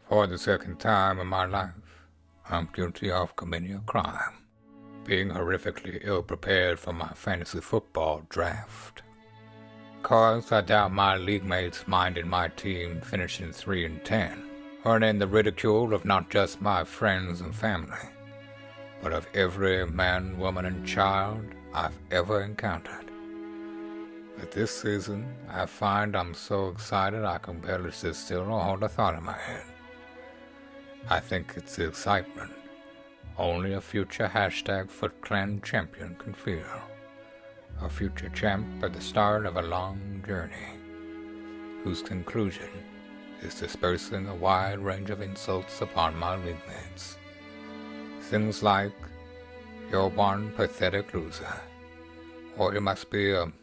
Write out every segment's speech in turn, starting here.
For the second time in my life, I'm guilty of committing a crime. Being horrifically ill-prepared for my fantasy football draft. 'Cause I doubt my league mates minded my team finishing 3-10, earning the ridicule of not just my friends and family, but of every man, woman, and child I've ever encountered. But this season, I find I'm so excited I can barely sit still or hold a thought in my head. I think it's the excitement only a future #FootClan champion can feel. A future champ at the start of a long journey, whose conclusion is dispersing a wide range of insults upon my league mates. Things like, "You're one pathetic loser," or "You must be a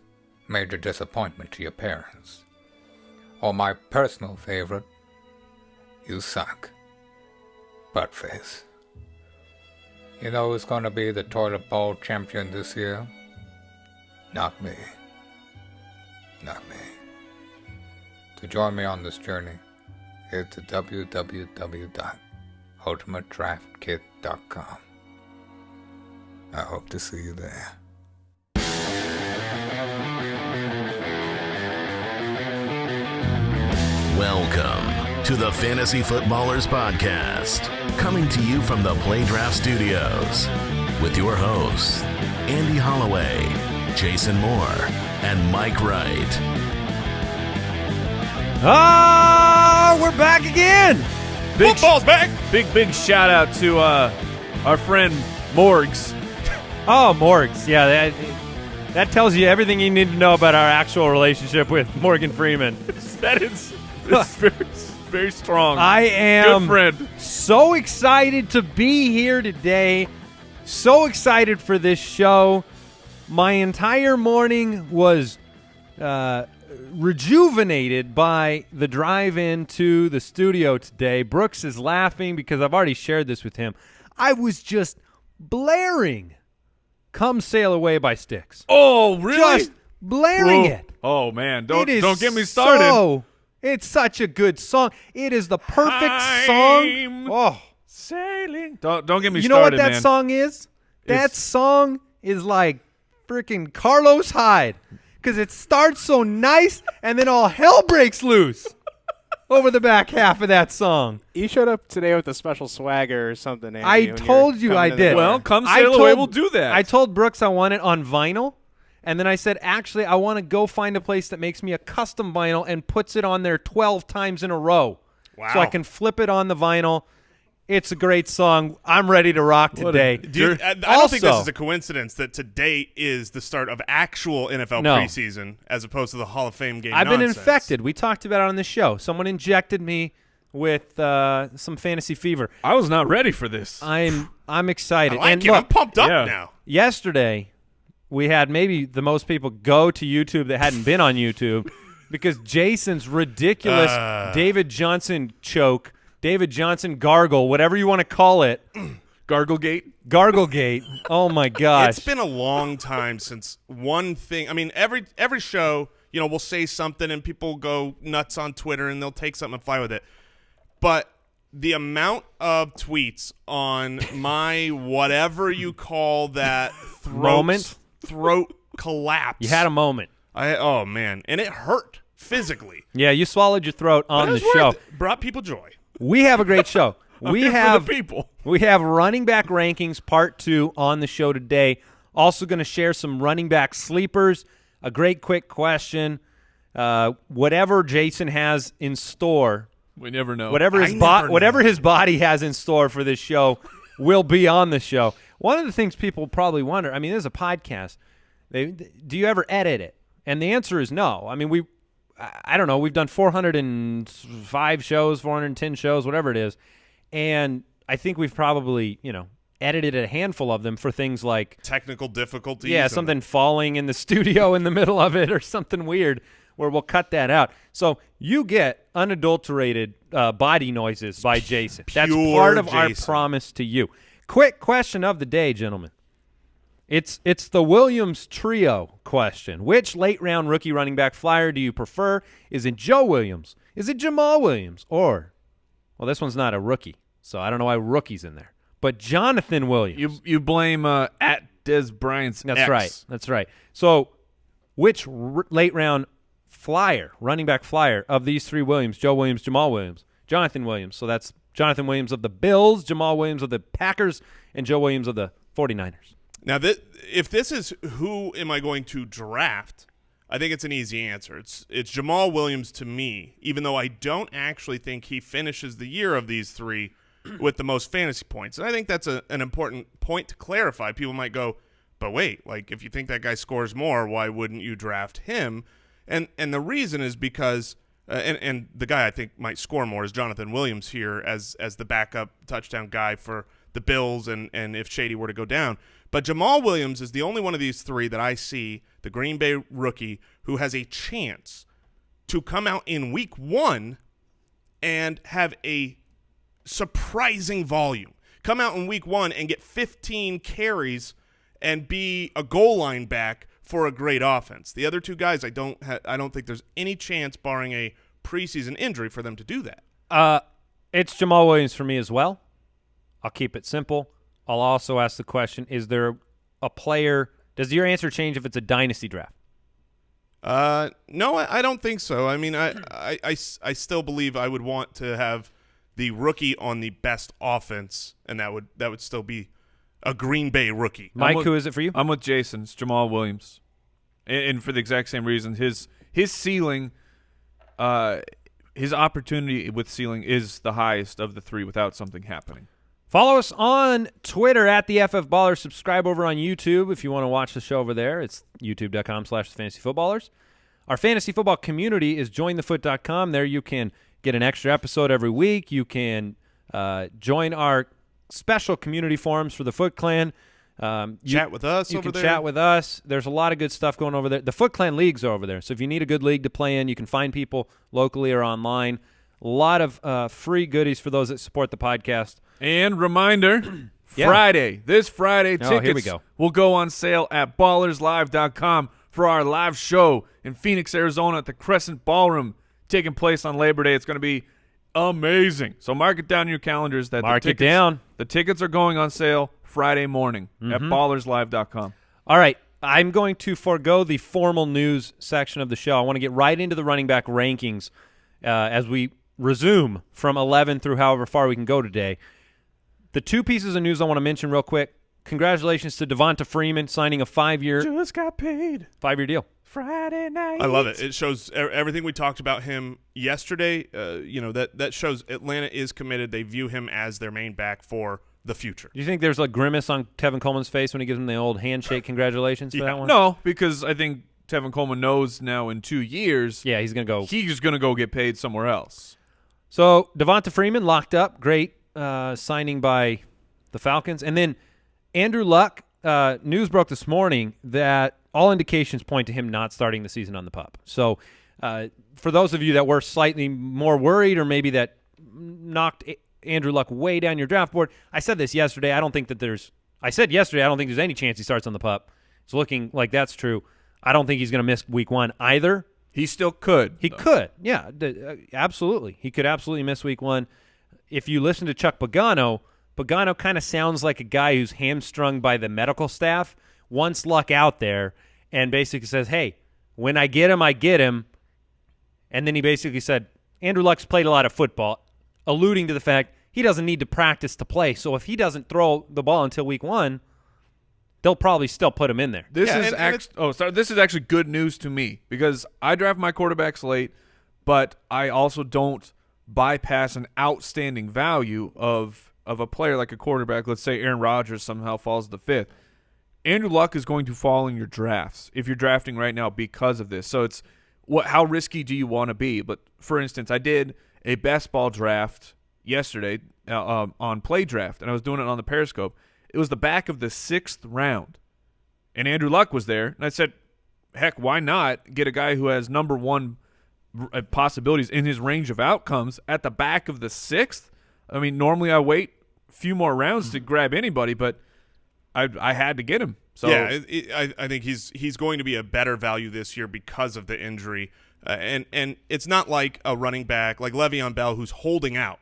major disappointment to your parents," or my personal favorite, "You suck. Buttface." You know who's going to be the toilet bowl champion this year? Not me. Not me. To join me on this journey, head to www.ultimatedraftkit.com. I hope to see you there. Welcome to the Fantasy Footballers Podcast, coming to you from the Play Draft Studios with your hosts, Andy Holloway, Jason Moore, and Mike Wright. We're back again. Football's back. Big shout out to our friend Morgs. Oh, Morgs. Yeah, that tells you everything you need to know about our actual relationship with Morgan Freeman. That is very strong. I am good friend. So excited to be here today. So excited for this show. My entire morning was rejuvenated by the drive into the studio today. Brooks is laughing because I've already shared this with him. I was just blaring "Come Sail Away" by Styx. Oh, really? Just blaring it. Oh, man. Don't get me started. It's such a good song. It is the perfect song. Oh, sailing. Don't get me started, You know what that man. song is? That song is like freaking Carlos Hyde, because it starts so nice and then all hell breaks loose over the back half of that song. You showed up today with a special swagger or something, Andy. I told you I did. Well, Come Sail Away will do that. I told Brooks I want it on vinyl. And then I said, actually, I want to go find a place that makes me a custom vinyl and puts it on there 12 times in a row. Wow. So I can flip it on the vinyl. It's a great song. I'm ready to rock today. I don't think this is a coincidence that today is the start of actual NFL preseason as opposed to the Hall of Fame game I've been nonsense. infected. We talked about it on the show. Someone injected me with some fantasy fever. I was not ready for this. I'm excited. I like and it. look, I'm pumped up now. Yesterday, we had maybe the most people go to YouTube that hadn't been on YouTube because Jason's ridiculous David Johnson choke, David Johnson gargle, whatever you want to call it. Garglegate. Oh, my gosh. It's been a long time since one thing. I mean, every show, we'll say something and people go nuts on Twitter and they'll take something and fly with it. But the amount of tweets on my whatever you call that throat collapse. You had a moment. Oh, man. And it hurt physically. Yeah, you swallowed your throat on the show. Brought people joy. We have a great show. We have running back rankings part 2 on the show today. Also going to share some running back sleepers, a great quick question, whatever Jason has in store. We never know. Whatever his body has in store for this show will be on the show. One of the things people probably wonder, I mean, this is a podcast. Do you ever edit it? And the answer is no. I mean, I don't know. We've done 405 shows, 410 shows, whatever it is. And I think we've probably, edited a handful of them for things like technical difficulties. Yeah, something falling in the studio in the middle of it or something weird where we'll cut that out. So you get unadulterated body noises by Jason. That's part of our promise to you. Quick question of the day, gentlemen. It's the Williams trio question. Which late-round rookie running back flyer do you prefer? Is it Joe Williams? Is it Jamaal Williams? Or Well, this one's not a rookie, so I don't know why rookie's in there. But Jonathan Williams. You blame at Des Bryant's That's X. right. That's right. So which late round running back flyer of these three Williams, Joe Williams, Jamaal Williams, Jonathan Williams. So that's Jonathan Williams of the Bills, Jamaal Williams of the Packers, and Joe Williams of the 49ers. Now, if this is who am I going to draft, I think it's an easy answer. It's Jamaal Williams to me, even though I don't actually think he finishes the year of these three with the most fantasy points. And I think that's an important point to clarify. People might go, but wait, like if you think that guy scores more, why wouldn't you draft him? And the reason is because and the guy I think might score more is Jonathan Williams here as the backup touchdown guy for the Bills and if Shady were to go down. But Jamaal Williams is the only one of these three that I see, the Green Bay rookie, who has a chance to come out in week 1 and have a surprising volume. Come out in week 1 and get 15 carries and be a goal line back for a great offense. The other two guys, I don't think there's any chance, barring a preseason injury, for them to do that. It's Jamaal Williams for me as well. I'll keep it simple. I'll also ask the question, is there a player – does your answer change if it's a dynasty draft? No, I don't think so. I mean, I still believe I would want to have the rookie on the best offense, and that would still be a Green Bay rookie. Mike, who is it for you? I'm with Jason. It's Jamaal Williams. And for the exact same reason. His ceiling his opportunity with ceiling is the highest of the three without something happening. Follow us on Twitter at the FF Ballers. Subscribe over on YouTube if you want to watch the show over there. It's youtube.com/fantasyfootballers. Our fantasy football community is jointhefoot.com. There you can get an extra episode every week. You can join our special community forums for the Foot Clan. Chat with us You over can there. chat with us. There's a lot of good stuff going over there. The Foot Clan leagues are over there. So if you need a good league to play in, you can find people locally or online. A lot of free goodies for those that support the podcast. And reminder, Yeah. this Friday, Oh, here we tickets go. will go on sale at ballerslive.com for our live show in Phoenix, Arizona at the Crescent Ballroom, taking place on Labor Day. It's going to be amazing. So mark it down in your calendars. Mark it down. The tickets are going on sale Friday morning at ballerslive.com. All right. I'm going to forego the formal news section of the show. I want to get right into the running back rankings as we resume from 11 through however far we can go today. The two pieces of news I want to mention real quick. Congratulations to Devonta Freeman signing a 5-year Just got paid. 5-year deal. Friday night. I love it. It shows everything we talked about him yesterday. That shows Atlanta is committed. They view him as their main back for the future. Do you think there's a grimace on Tevin Coleman's face when he gives him the old handshake congratulations for that one? No, because I think Tevin Coleman knows now in 2 years Yeah, he's going to go. he's going to go get paid somewhere else. So Devonta Freeman locked up. Great signing by the Falcons. And then Andrew Luck, news broke this morning that all indications point to him not starting the season on the PUP. So for those of you that were slightly more worried or maybe that knocked Andrew Luck way down your draft board, I said this yesterday. I said yesterday I don't think there's any chance he starts on the PUP. It's looking like that's true. I don't think he's going to miss week 1 either. He still could. He could, yeah, absolutely. He could absolutely miss week 1. If you listen to Chuck Pagano kind of sounds like a guy who's hamstrung by the medical staff, wants Luck out there, and basically says, hey, when I get him, I get him. And then he basically said, Andrew Luck's played a lot of football, alluding to the fact he doesn't need to practice to play. So if he doesn't throw the ball until week 1, they'll probably still put him in there. This is actually good news to me because I draft my quarterbacks late, but I also don't bypass an outstanding value of a player like a quarterback. Let's say Aaron Rodgers somehow falls to the 5th. Andrew Luck is going to fall in your drafts if you're drafting right now because of this. So it's how risky do you want to be? But for instance, I did a best ball draft yesterday on Play Draft, and I was doing it on the Periscope. It was the back of the 6th round, and Andrew Luck was there. And I said, heck, why not get a guy who has number 1 possibilities in his range of outcomes at the back of the 6th? I mean, normally I wait a few more rounds to grab anybody, but I had to get him. So yeah, I think he's going to be a better value this year because of the injury. And it's not like a running back like Le'Veon Bell who's holding out.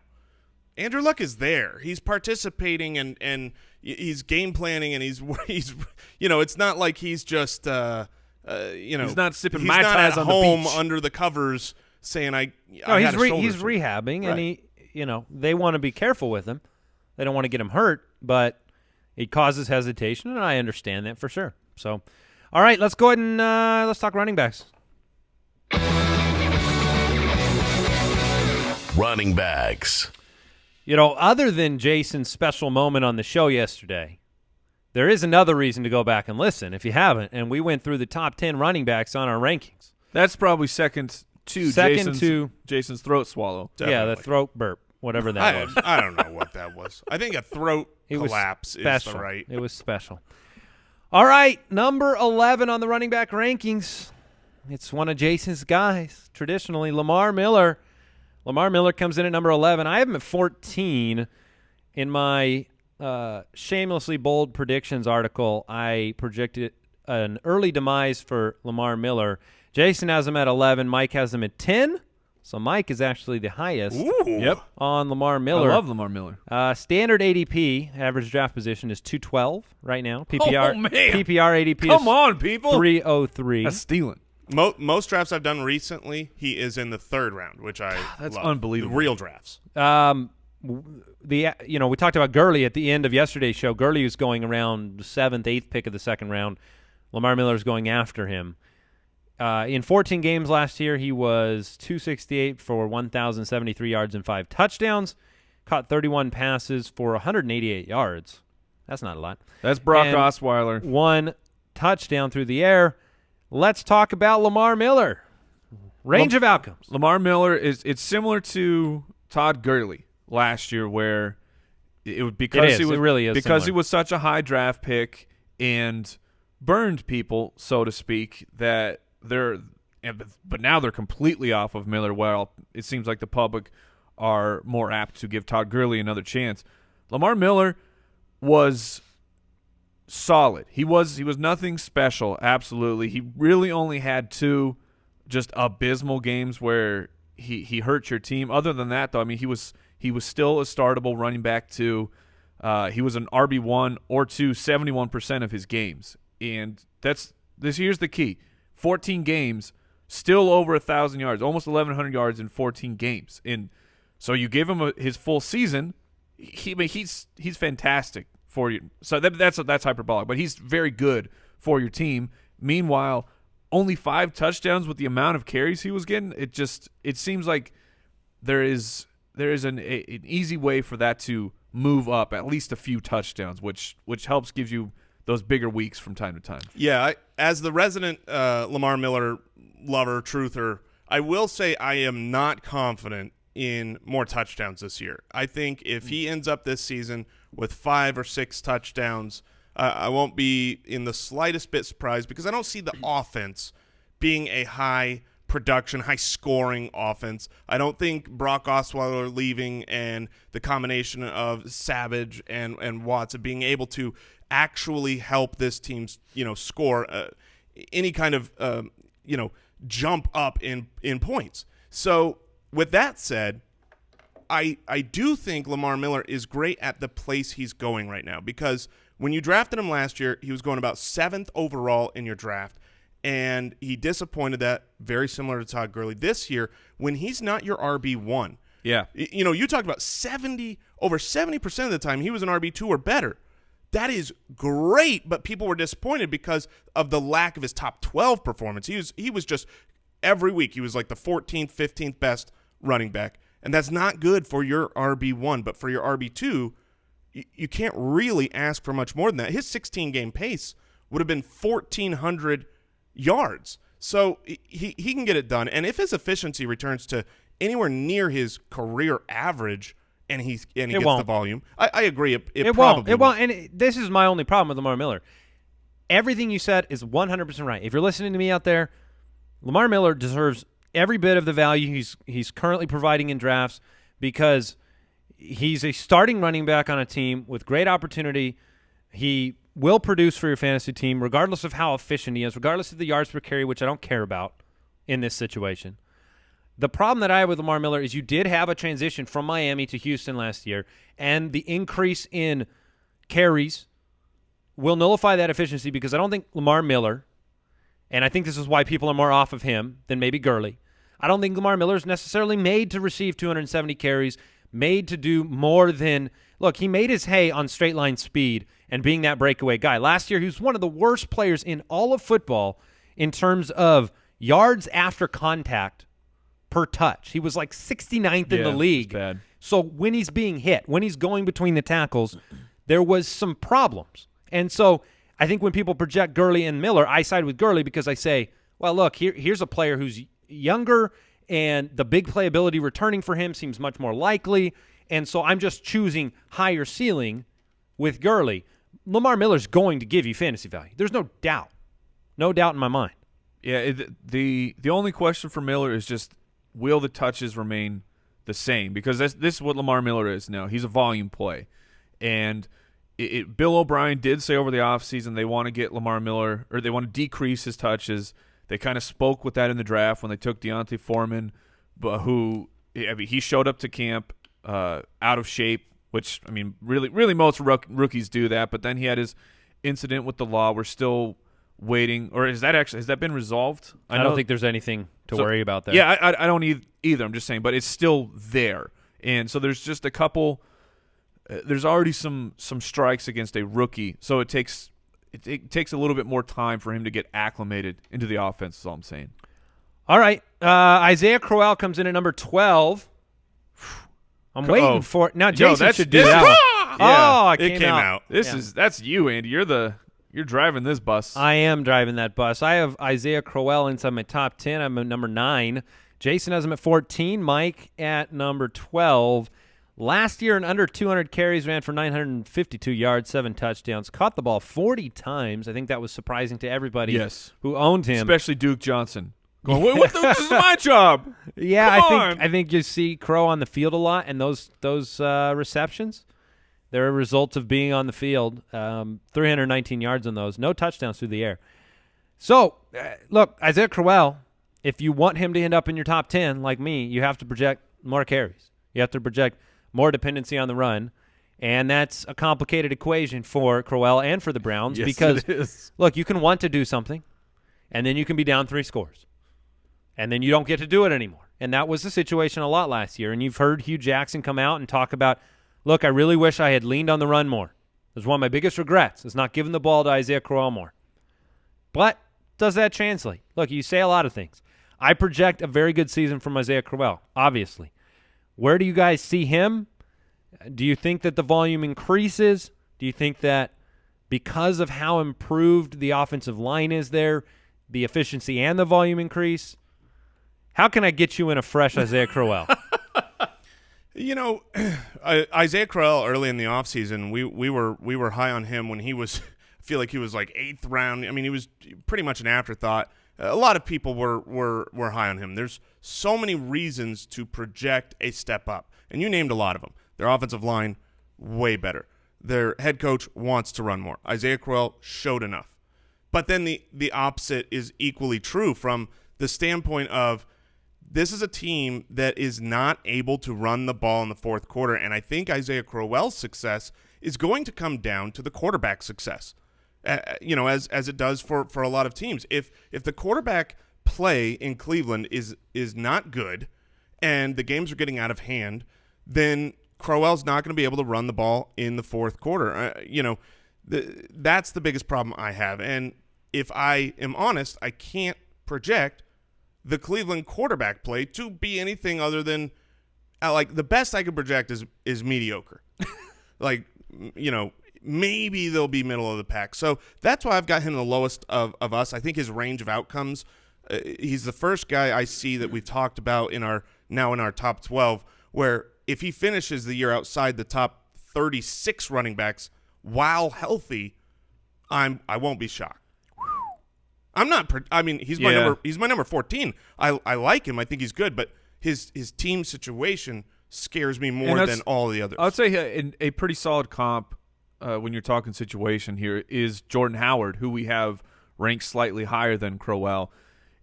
Andrew Luck is there. He's participating and he's game planning and he's it's not like he's just he's not sipping he's Mai not Tais at on the home beach. under the covers saying No, he's he's rehabbing, Right. and they want to be careful with him. They don't want to get him hurt, but it causes hesitation, and I understand that for sure. So, all right, let's go ahead and let's talk running backs. Running backs. Other than Jason's special moment on the show yesterday, there is another reason to go back and listen if you haven't, and we went through the top 10 running backs on our rankings. That's probably second to Jason's throat swallow. Definitely. Yeah, the throat burp, whatever that was. I don't know what that was. I think a throat collapse is the right. It was special. All right, number 11 on the running back rankings. It's one of Jason's guys, traditionally, Lamar Miller. Lamar Miller comes in at number 11. I have him at 14. In my shamelessly bold predictions article, I projected an early demise for Lamar Miller. Jason has him at 11. Mike has him at 10. So Mike is actually the highest on Lamar Miller. I love Lamar Miller. Standard ADP, average draft position, is 212 right now. PPR, Oh, man. PPR ADP Come is on, people. 303. That's stealing. Most drafts I've done recently, he is in the third round, which I That's love. unbelievable. The real drafts. We talked about Gurley at the end of yesterday's show. Gurley was going around the 7th, 8th pick of the second round. Lamar Miller's going after him. In 14 games last year, he was 268 for 1,073 yards and 5 touchdowns. Caught 31 passes for 188 yards. That's not a lot. That's Brock And Osweiler. 1 touchdown through the air. Let's talk about Lamar Miller. Range of outcomes. Lamar Miller it's similar to Todd Gurley last year, where it was because It really is because similar. he was such a high draft pick and burned people, so to speak, that but now they're completely off of Miller. Well, it seems like the public are more apt to give Todd Gurley another chance. Lamar Miller was solid. He was nothing special, absolutely. He really only had 2 just abysmal games where he hurt your team. Other than that, though, I mean, he was still a startable running back too. He was an RB1 or 2 71% of his games. And here's the key. 14 games, still over 1,000 yards, almost 1,100 yards in 14 games. And so you give him his full season, he's fantastic for you. So that's hyperbolic, but he's very good for your team. Meanwhile, only 5 touchdowns with the amount of carries he was getting. It seems like there is an easy way for that to move up at least a few touchdowns, which helps gives you those bigger weeks from time to time. Yeah, as the resident Lamar Miller lover, truther, I will say I am not confident in more touchdowns this year. I think if he ends up this season with 5 or 6 touchdowns, I won't be in the slightest bit surprised, because I don't see the offense being a high production, high scoring offense. I don't think Brock Osweiler leaving and the combination of Savage and Watson being able to actually help this team, score any kind of, jump up in points. So with that said, I do think Lamar Miller is great at the place he's going right now, because when you drafted him last year, he was going about 7th overall in your draft, and he disappointed that, very similar to Todd Gurley. This year, when he's not your RB1, yeah, you talked about over 70% of the time he was an RB2 or better. That is great, but people were disappointed because of the lack of his top 12 performance. He was just every week he was like the 14th, 15th best running back, and that's not good for your RB1. But for your RB2, you can't really ask for much more than that. His 16-game pace would have been 1,400 yards, so he can get it done. And if his efficiency returns to anywhere near his career average, and he gets the volume, I agree. It probably won't. And this is my only problem with Lamar Miller. Everything you said is 100% right. If you're listening to me out there, Lamar Miller deserves every bit of the value he's currently providing in drafts, because he's a starting running back on a team with great opportunity. He will produce for your fantasy team regardless of how efficient he is, regardless of the yards per carry, which I don't care about in this situation. The problem that I have with Lamar Miller is you did have a transition from Miami to Houston last year, and the increase in carries will nullify that efficiency because I don't think Lamar Miller, and I think this is why people are more off of him than maybe Gurley, I don't think Lamar Miller is necessarily made to receive 270 carries, made to do more than – look, he made his hay on straight line speed and being that breakaway guy. Last year, he was one of the worst players in all of football in terms of yards after contact per touch. He was like 69th in the league. Bad. So when he's being hit, when he's going between the tackles, there was some problems. And so I think when people project Gurley and Miller, I side with Gurley because I say, well, look, here's a player who's younger and the big playability returning for him seems much more likely. And so I'm just choosing higher ceiling with Gurley. Lamar Miller's going to give you fantasy value. There's no doubt. No doubt in my mind. Yeah, the only question for Miller is just will the touches remain the same? Because this is what Lamar Miller is now. He's a volume play. And Bill O'Brien did say over the offseason they want to get Lamar Miller, or they want to decrease his touches. They kind of spoke with that in the draft when they took Devonta Freeman, he showed up to camp out of shape, which, I mean, really most rookies do that. But then he had his incident with the law. We're still waiting, or has that been resolved? I don't think there's anything to worry about there. Yeah, I don't either. I'm just saying, but it's still there, and so there's just a couple. There's already some strikes against a rookie, so it takes a little bit more time for him to get acclimated into the offense. Is all I'm saying. All right, Isaiah Crowell comes in at number 12. I'm waiting for it now. Jason should do that one. Yeah, it came out. That's you, Andy. You're driving this bus. I am driving that bus. I have Isaiah Crowell inside my top 10. I'm at number 9. Jason has him at 14. Mike at number 12. Last year, in under 200 carries, ran for 952 yards, 7 touchdowns, caught the ball 40 times. I think that was surprising to everybody who owned him. Especially Duke Johnson. Going, what this is my job. Yeah, I think you see Crow on the field a lot, and those receptions, they're a result of being on the field. 319 yards on those, no touchdowns through the air. So, look, Isaiah Crowell, if you want him to end up in your top 10, like me, you have to project more carries. You have to project more dependency on the run, and that's a complicated equation for Crowell and for the Browns because, look, you can want to do something, and then you can be down 3 scores, and then you don't get to do it anymore. And that was the situation a lot last year, and you've heard Hugh Jackson come out and talk about, look, I really wish I had leaned on the run more. It was one of my biggest regrets is not giving the ball to Isaiah Crowell more. But does that translate? Look, you say a lot of things. I project a very good season from Isaiah Crowell, obviously. Where do you guys see him? Do you think that the volume increases? Do you think that because of how improved the offensive line is there, the efficiency and the volume increase? How can I get you in a fresh Isaiah Crowell? Isaiah Crowell early in the offseason, we were high on him when he was – I feel like he was like 8th round. I mean, he was pretty much an afterthought. A lot of people were high on him. There's so many reasons to project a step up, and you named a lot of them. Their offensive line, way better. Their head coach wants to run more. Isaiah Crowell showed enough. But then the opposite is equally true from the standpoint of this is a team that is not able to run the ball in the fourth quarter, and I think Isaiah Crowell's success is going to come down to the quarterback's success. As it does for a lot of teams. If the quarterback play in Cleveland is not good and the games are getting out of hand, then Crowell's not going to be able to run the ball in the fourth quarter. That's the biggest problem I have. And if I am honest, I can't project the Cleveland quarterback play to be anything other than the best I could project is mediocre. Maybe they'll be middle of the pack. So that's why I've got him the lowest of us. I think his range of outcomes, he's the first guy I see that we've talked about in our top 12, where if he finishes the year outside the top 36 running backs while healthy, I won't be shocked. I'm not. He's my number 14. I like him. I think he's good, but his team situation scares me more than all the others. I'd say a pretty solid comp. When you're talking situation here is Jordan Howard, who we have ranked slightly higher than Crowell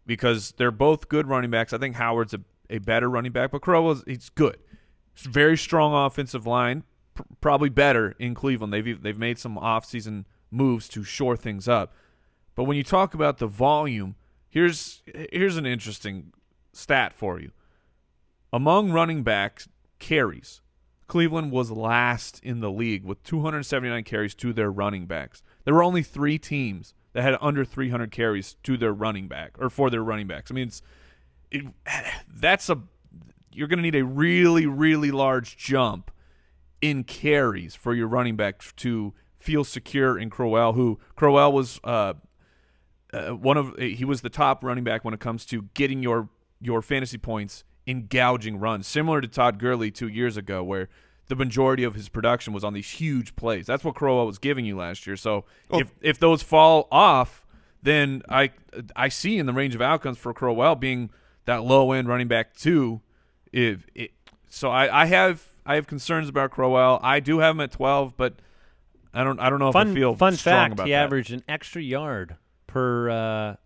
because they're both good running backs. I think Howard's a better running back, but Crowell he's good. It's a very strong offensive line, probably better in Cleveland. They've made some offseason moves to shore things up. But when you talk about the volume, here's an interesting stat for you. Among running backs carries, Cleveland was last in the league with 279 carries to their running backs. There were only 3 teams that had under 300 carries to their running back or for their running backs. I mean, you're going to need a really, really large jump in carries for your running back to feel secure in Crowell, who Crowell was he was the top running back when it comes to getting your fantasy points in gouging runs, similar to Todd Gurley 2 years ago, where the majority of his production was on these huge plays. That's what Crowell was giving you last year. So if those fall off, then I see in the range of outcomes for Crowell being that low end running back too. So I have concerns about Crowell. I do have him at 12, but I don't know if I feel fun strong fact. about He that. averaged an extra yard per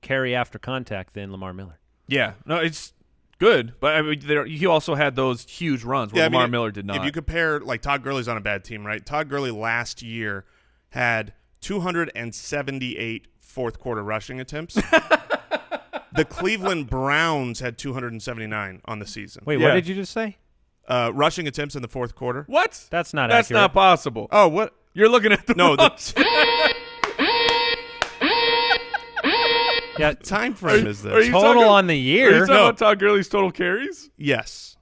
carry after contact than Lamar Miller. Yeah, no, it's good, but I mean, he also had those huge runs where Lamar Miller did not. If you compare, like, Todd Gurley's on a bad team, right? Todd Gurley last year had 278 fourth-quarter rushing attempts. The Cleveland Browns had 279 on the season. Wait, Yeah. what did you just say? Rushing attempts in the fourth quarter. What? That's not That's accurate. not possible. Oh, what? You're looking at the No, wrong Yeah, time frame is this? are you total talking- on the Are you year. talking about Todd Gurley's total carries? Yes.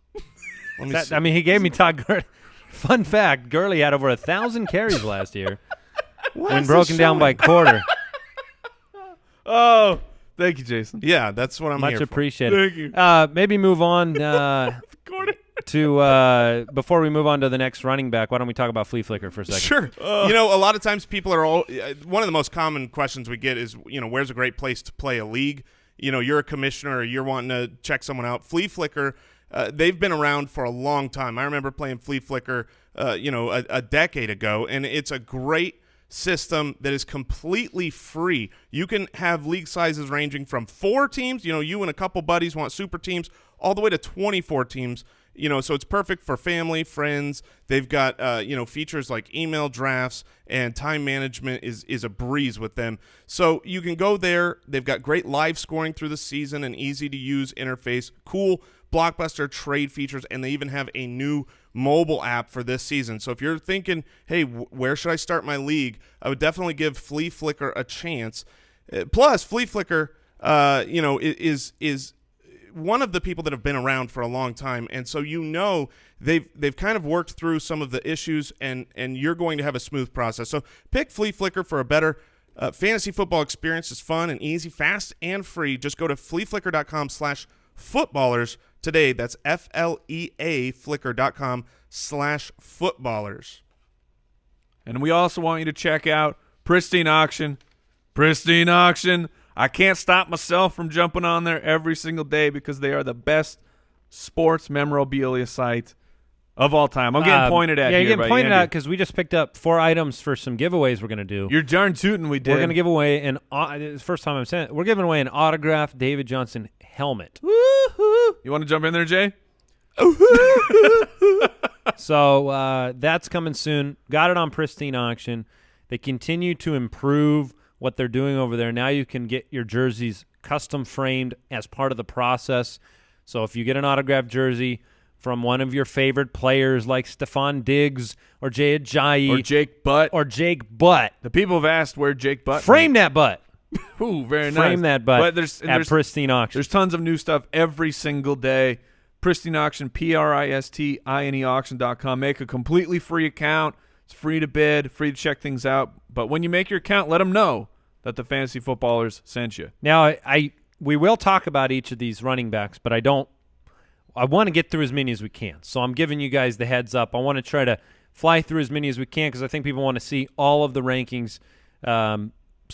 Let me see. I mean, he gave me Todd Gurley. Fun fact, Gurley had over 1,000 carries last year when broken down by quarter. Oh, thank you, Jason. Yeah, that's what I'm Much here for. appreciated. Thank you. Maybe move on Quarter. to before we move on to the next running back, why don't we talk about flea flicker for a second? Sure. You know, a lot of times people are one of the most common questions we get is, where's a great place to play a league? You're a commissioner or you're wanting to check someone out. Flea Flicker, they've been around for a long time. I remember playing Flea Flicker, a decade ago, and it's a great system that is completely free. You can have league sizes ranging from 4 teams, you and a couple buddies want super teams, all the way to 24 teams. So it's perfect for family, friends. They've got, features like email drafts, and time management is a breeze with them. So you can go there. They've got great live scoring through the season, an easy-to-use interface, cool blockbuster trade features, and they even have a new mobile app for this season. So if you're thinking, hey, where should I start my league, I would definitely give Flea Flicker a chance. Plus, Flea Flicker, is one of the people that have been around for a long time, and so they've kind of worked through some of the issues, and you're going to have a smooth process. So pick Flea Flicker for a better fantasy football experience. It's fun and easy, fast and free. Just go to fleaflicker.com/footballers today. That's FLEA flicker.com/footballers. And we also want you to check out Pristine Auction. Pristine Auction. I can't stop myself from jumping on there every single day because they are the best sports memorabilia site of all time. I'm getting pointed at Yeah, here you're getting by pointed Andy. at because we just picked up 4 items for some giveaways we're going to do. You're darn tootin' we did. We're going to give away it's the first time I'm saying it. We're giving away an autographed David Johnson helmet. Woo-hoo. You want to jump in there, Jay? So that's coming soon. Got it on Pristine Auction. They continue to improve what they're doing over there. Now you can get your jerseys custom framed as part of the process. So if you get an autographed jersey from one of your favorite players like Stephon Diggs or Jay Ajayi Or Jake Butt. Butt, The people have asked where Jake Butt frame that butt. Ooh, very nice. Frame that butt But there's Pristine Auction. There's tons of new stuff every single day. Pristine Auction, PRISTINE auction.com. Make a completely free account. It's free to bid, free to check things out. But when you make your account, let them know that the Fantasy Footballers sent you. Now, we will talk about each of these running backs, but I want to get through as many as we can. So I'm giving you guys the heads up. I want to try to fly through as many as we can because I think people want to see all of the rankings. So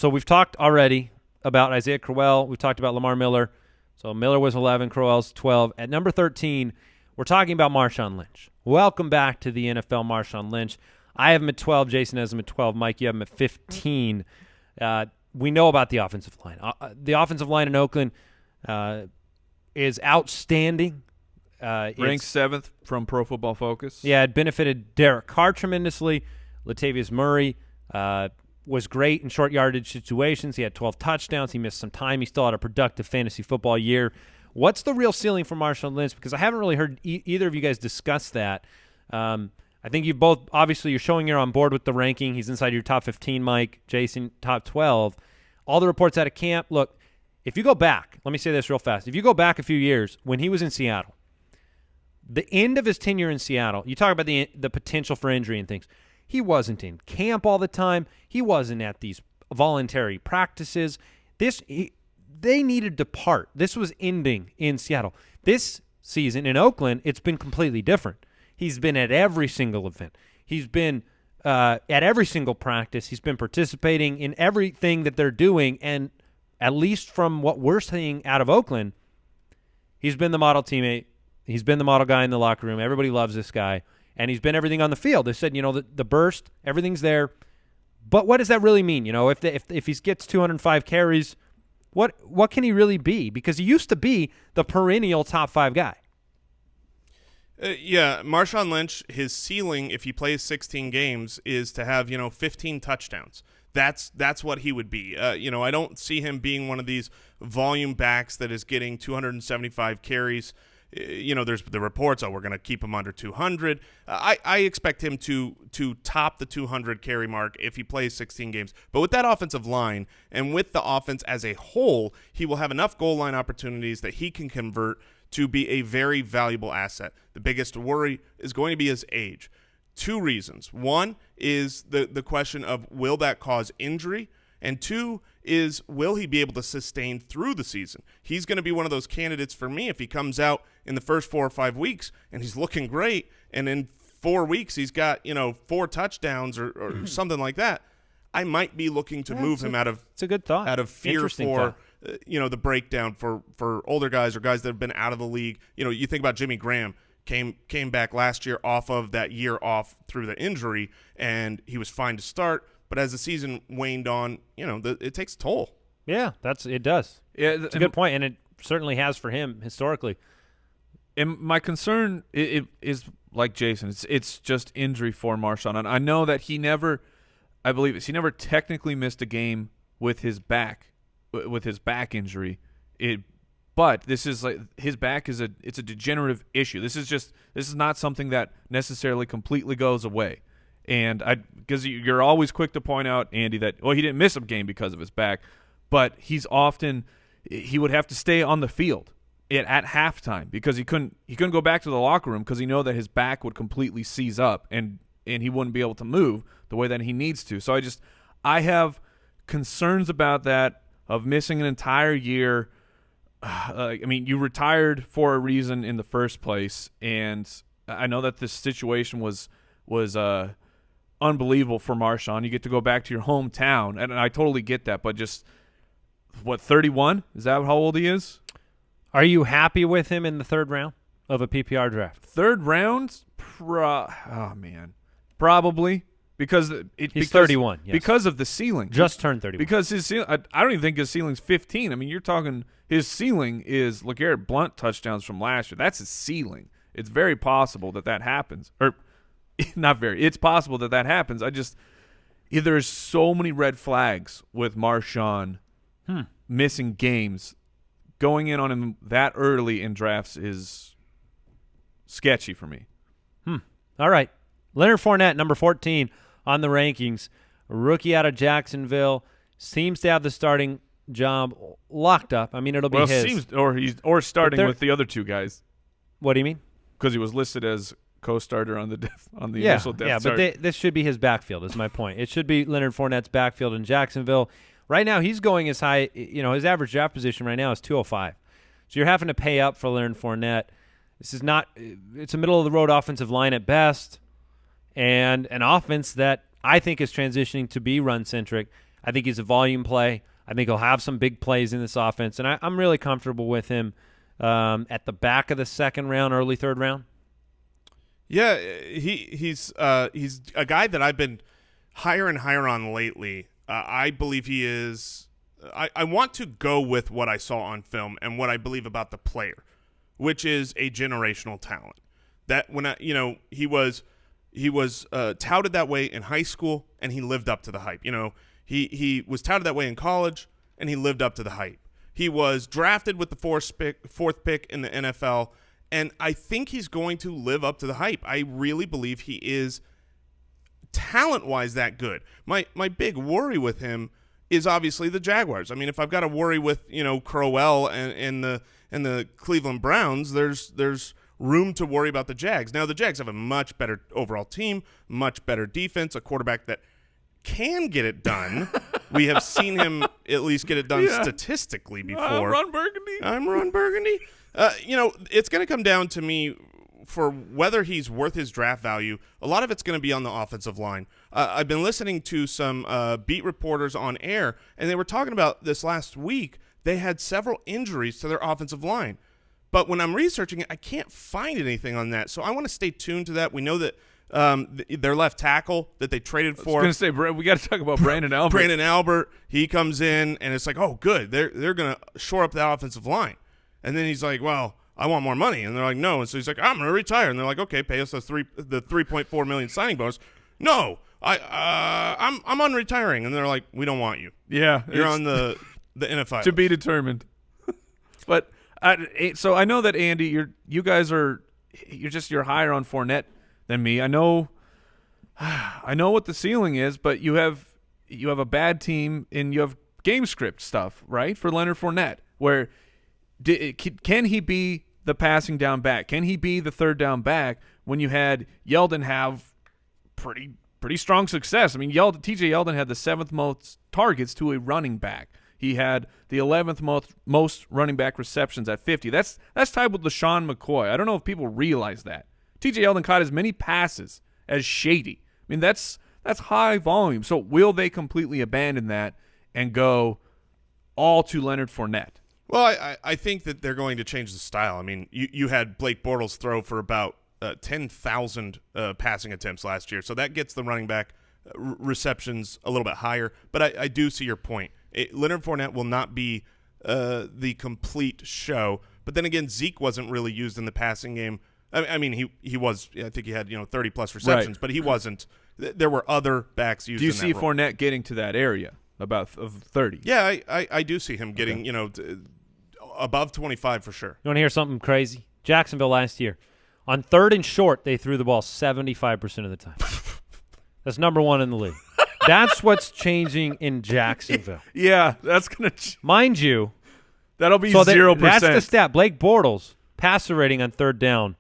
we've talked already about Isaiah Crowell. We've talked about Lamar Miller. So Miller was 11, Crowell's 12. At number 13, we're talking about Marshawn Lynch. Welcome back to the NFL, Marshawn Lynch. I have him at 12. Jason has him at 12. Mike, you have him at 15. We know about the offensive line. The offensive line in Oakland, is outstanding. Ranked 7th from Pro Football Focus. Yeah, it benefited Derek Carr tremendously. Latavius Murray was great in short yardage situations. He had 12 touchdowns. He missed some time. He still had a productive fantasy football year. What's the real ceiling for Marshawn Lynch? Because I haven't really heard either of you guys discuss that. I think you both, obviously, you're showing you're on board with the ranking. He's inside your top 15, Mike. Jason, top 12. All the reports out of camp. Look, if you go back, let me say this real fast. If you go back a few years, when he was in Seattle, the end of his tenure in Seattle, you talk about the potential for injury and things. He wasn't in camp all the time. He wasn't at these voluntary practices. They needed to part. This was ending in Seattle. This season in Oakland, it's been completely different. He's been at every single event. He's been at every single practice. He's been participating in everything that they're doing, and at least from what we're seeing out of Oakland, he's been the model teammate. He's been the model guy in the locker room. Everybody loves this guy, and he's been everything on the field. They said, the burst, everything's there. But what does that really mean? If he gets 205 carries, what can he really be? Because he used to be the perennial top 5 guy. Yeah, Marshawn Lynch, his ceiling, if he plays 16 games, is to have 15 touchdowns. That's what he would be. I don't see him being one of these volume backs that is getting 275 carries. There's the reports, we're going to keep him under 200. I expect him to top the 200 carry mark if he plays 16 games. But with that offensive line and with the offense as a whole, he will have enough goal line opportunities that he can convert to be a very valuable asset. The biggest worry is going to be his age. 2 reasons. One is the question of, will that cause injury? And 2 is, will he be able to sustain through the season? He's going to be one of those candidates for me if he comes out in the first 4 or 5 weeks and he's looking great, and in 4 weeks he's got 4 touchdowns or something like that. I might be looking to move him out of. It's a good thought. Out of fear for the breakdown for older guys or guys that have been out of the league. You think about Jimmy Graham. Came back last year off of that year off through the injury, and he was fine to start. But as the season waned on, it takes a toll. Yeah, it does. Yeah, it's a good point, and it certainly has for him historically. And my concern is like Jason. It's just injury for Marshawn, and I know that he never technically missed a game with his back injury. But this is like his back it's a degenerative issue. This is not something that necessarily completely goes away. And because you're always quick to point out, Andy, that he didn't miss a game because of his back, but he would have to stay on the field at halftime because he couldn't go back to the locker room because he know that his back would completely seize up and he wouldn't be able to move the way that he needs to. So I have concerns about that, of missing an entire year. You retired for a reason in the first place, and I know that this situation was unbelievable for Marshawn. You get to go back to your hometown, and I totally get that. But just 31? Is that how old he is? Are you happy with him in the 3rd round of a PPR draft? 3rd round? Probably. Because he's 31, yes. Because of the ceiling. Just turned 31. Because his ceiling, I don't even think his ceiling's 15. You're talking his ceiling is LeGarrette Blount touchdowns from last year. That's his ceiling. It's very possible that happens. Or not very. It's possible that happens. There's so many red flags with Marshawn missing games. Going in on him that early in drafts is sketchy for me. All right. Leonard Fournette, number 14 on the rankings. Rookie out of Jacksonville. Seems to have the starting job locked up. It'll be his. Or starting with the other 2 guys. What do you mean? Because he was listed as co-starter on the initial depth chart. But this should be his backfield is my point. It should be Leonard Fournette's backfield in Jacksonville. Right now he's going as high, his average draft position right now is 205. So you're having to pay up for Leonard Fournette. It's a middle-of-the-road offensive line at best, and an offense that I think is transitioning to be run-centric. I think he's a volume play. I think he'll have some big plays in this offense, and I'm really comfortable with him at the back of the 2nd round, early 3rd round. Yeah, he's a guy that I've been higher and higher on lately. I believe he is. I want to go with what I saw on film and what I believe about the player. which is a generational talent. That when he was touted that way in high school, and he lived up to the hype. He was touted that way in college, and he lived up to the hype. He was drafted with the fourth pick in the NFL, and I think he's going to live up to the hype. I really believe he is talent-wise that good. My big worry with him is obviously the Jaguars. I mean, if I've got to worry with Crowell and the Cleveland Browns, there's room to worry about the Jags. Now the Jags have a much better overall team, much better defense, a quarterback that can get it done. We have seen him at least get it done statistically before. I'm Ron Burgundy. It's going to come down to me for whether he's worth his draft value. A lot of it's going to be on the offensive line. I've been listening to some beat reporters on air, and they were talking about this last week. They had several injuries to their offensive line. But when I'm researching it, I can't find anything on that. So I want to stay tuned to that. We know that their left tackle that they traded for. I was going to say, we got to talk about Brandon Albert. Brandon Albert, he comes in, and it's like, oh, good. They're going to shore up that offensive line. And then he's like, well, I want more money. And they're like, no. And so he's like, I'm going to retire. And they're like, okay, pay us the $3.4 million signing bonus. No, I'm unretiring. And they're like, we don't want you. Yeah. You're on the NFL. To be determined. But so I know that, Andy, you're higher on Fournette than me. I know what the ceiling is, but you have a bad team and you have game script stuff, right, for Leonard Fournette, where can he be the passing down back? Can he be the third down back when you had Yeldon have pretty strong success? I mean, T.J. Yeldon had the 7th most targets to a running back. He had the 11th most running back receptions at 50. That's tied with LaShawn McCoy. I don't know if people realize that. T.J. Yeldon caught as many passes as Shady. I mean, that's high volume. So will they completely abandon that and go all to Leonard Fournette? Well, I think that they're going to change the style. I mean, you had Blake Bortles throw for about 10,000 passing attempts last year, so that gets the running back receptions a little bit higher. But I do see your point. Leonard Fournette will not be the complete show. But then again, Zeke wasn't really used in the passing game. I mean, he was. I think he had 30-plus receptions, right. But he wasn't. There were other backs used. Do you in see that role. Fournette getting to that area of 30? Yeah, I do see him getting above 25 for sure. You want to hear something crazy? Jacksonville last year, on 3rd and short, they threw the ball 75% of the time. That's number 1 in the league. That's what's changing in Jacksonville. Yeah, that's going to mind you. That'll be 0%. That's the stat. Blake Bortles' passer rating on 3rd down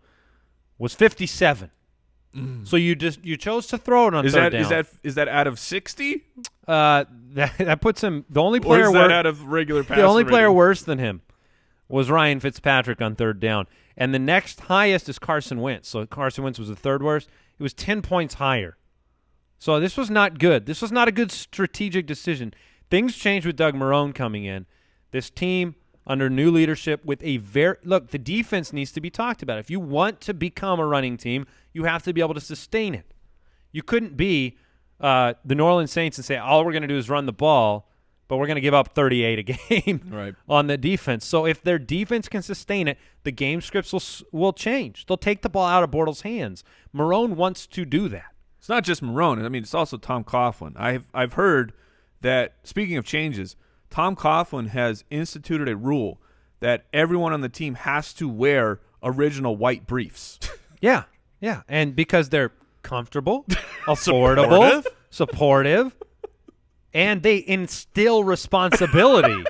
was 57. So you chose to throw it on 3rd down. Is that out of 60? That puts him the only player. Or is that out of regular passer The only rating? player worse than him was Ryan Fitzpatrick on 3rd down, and the next highest is Carson Wentz. So Carson Wentz was the 3rd worst. He was 10 points higher. So this was not good. This was not a good strategic decision. Things changed with Doug Marrone coming in. This team under new leadership with a look, the defense needs to be talked about. If you want to become a running team, you have to be able to sustain it. You couldn't be the New Orleans Saints and say, all we're going to do is run the ball, but we're going to give up 38 a game on the defense. So if their defense can sustain it, the game scripts will change. They'll take the ball out of Bortles' hands. Marrone wants to do that. It's not just Marrone. I mean, it's also Tom Coughlin. I've heard that, speaking of changes, Tom Coughlin has instituted a rule that everyone on the team has to wear original white briefs. Yeah, and because they're comfortable, affordable, supportive, and they instill responsibility.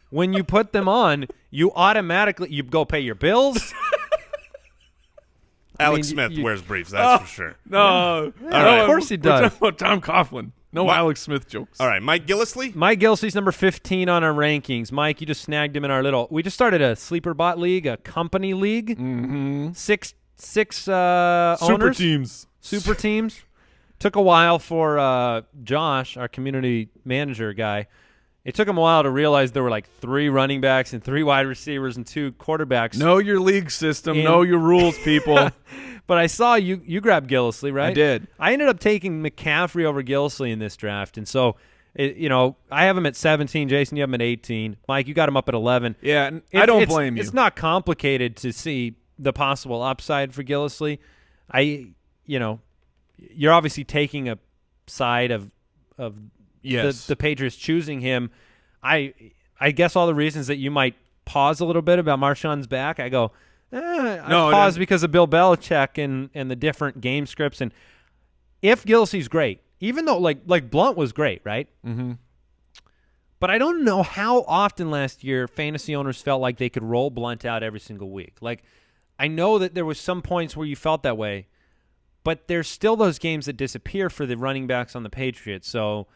When you put them on, you go pay your bills. Alex Smith wears briefs, that's for sure. No. Of course he does. We're talking about Tom Coughlin. No Alex Smith jokes. All right, Mike Gillislee? Mike Gillislee's number 15 on our rankings. Mike, you just snagged him in our we just started a sleeper bot league, a company league. Mm-hmm. Six owners. Super teams. Took a while for Josh, our community manager guy. It took him a while to realize there were like 3 running backs and 3 wide receivers and 2 quarterbacks. Know your league system. Know your rules, people. But I saw you grab Gillislee, right? I did. I ended up taking McCaffrey over Gillislee in this draft, and so I have him at 17. Jason, you have him at 18. Mike, you got him up at 11. Yeah, and I don't blame you. It's not complicated to see the possible upside for Gillislee. You're obviously taking a side of the Patriots choosing him. I guess all the reasons that you might pause a little bit about Marshawn's back, I go, pause because of Bill Belichick and the different game scripts. And if Gillislee's great, even though like Blunt was great, right? Mm-hmm. But I don't know how often last year fantasy owners felt like they could roll Blunt out every single week. Like, I know that there was some points where you felt that way, but there's still those games that disappear for the running backs on the Patriots. So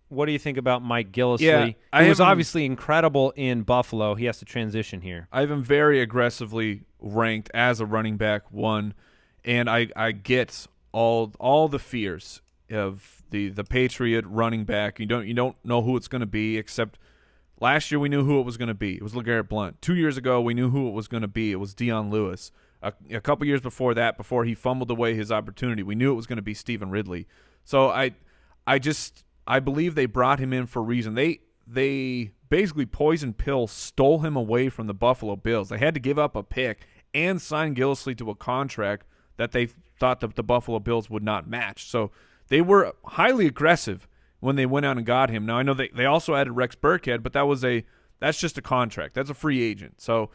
what do you think about Mike Gillislee? Yeah, he was obviously incredible in Buffalo. He has to transition here. I have him very aggressively ranked as a running back 1, and I get all the fears of the Patriot running back. You don't know who it's going to be, except last year we knew who it was going to be. It was LeGarrette Blount. 2 years ago we knew who it was going to be. It was Dion Lewis. A couple years before that, before he fumbled away his opportunity, we knew it was going to be Stephen Ridley. So I believe they brought him in for a reason. They basically poison pill stole him away from the Buffalo Bills. They had to give up a pick and sign Gillislee to a contract that they thought that the Buffalo Bills would not match. So they were highly aggressive when they went out and got him. Now I know they also added Rex Burkhead, but that's just a contract. That's a free agent. So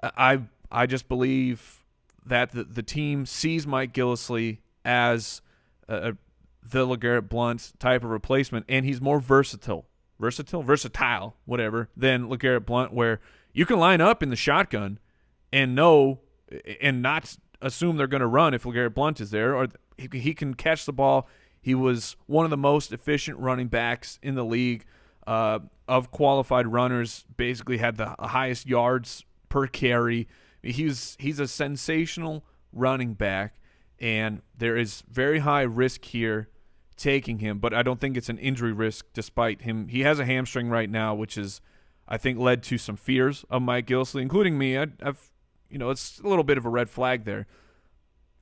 I just believe that the team sees Mike Gillislee as the LeGarrette Blount type of replacement, and he's more versatile, whatever, than LeGarrette Blount, where you can line up in the shotgun and not assume they're going to run if LeGarrette Blount is there, or he can catch the ball. He was one of the most efficient running backs in the league of qualified runners, basically had the highest yards per carry. He's a sensational running back, and there is very high risk here taking him, but I don't think it's an injury risk despite him. He has a hamstring right now, which is, I think, led to some fears of Mike Gillislee, including me. It's a little bit of a red flag there.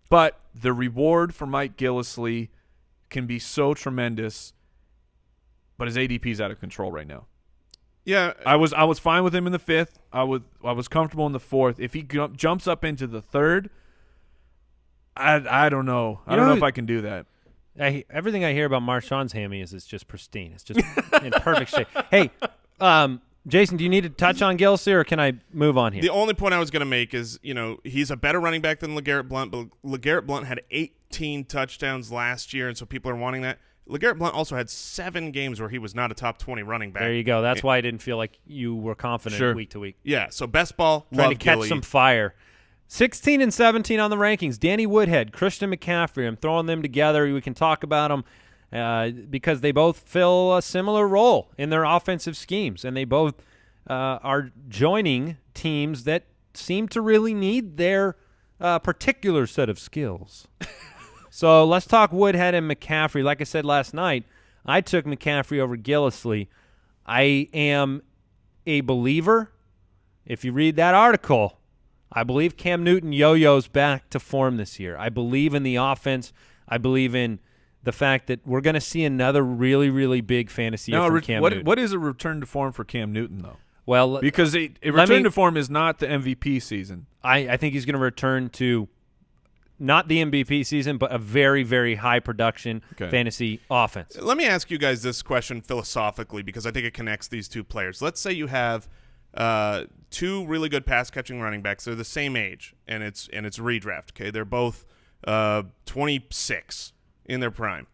But the reward for Mike Gillislee can be so tremendous, but his ADP's out of control right now. Yeah, I was fine with him in the 5th. I was comfortable in the 4th. If he jumps up into the 3rd, I don't know. I don't know if I can do that. Everything I hear about Marshawn's hammy is it's just pristine. It's just in perfect shape. Hey, Jason, do you need to touch on Gillislee, or can I move on here? The only point I was going to make is, he's a better running back than LeGarrette Blount, but LeGarrette Blount had 18 touchdowns last year, and so people are wanting that. LeGarrette Blount also had 7 games where he was not a top 20 running back. There you go. That's why I didn't feel like you were confident week to week. Yeah, so best ball, trying love to catch Gilly. some fire. 16 and 17 on the rankings. Danny Woodhead, Christian McCaffrey. I'm throwing them together. We can talk about them because they both fill a similar role in their offensive schemes, and they both are joining teams that seem to really need their particular set of skills. So let's talk Woodhead and McCaffrey. Like I said last night, I took McCaffrey over Gillislee. I am a believer. If you read that article, I believe Cam Newton yo-yos back to form this year. I believe in the offense. I believe in the fact that we're going to see another really, really big fantasy year from Cam Newton. What is a return to form for Cam Newton, though? Well, because a return to form is not the MVP season. I think he's going to return to not the MVP season, but a very, very high production fantasy offense. Let me ask you guys this question philosophically, because I think it connects these two players. Let's say you have 2 really good pass-catching running backs. They're the same age, and it's redraft. Okay, they're both 26 in their prime.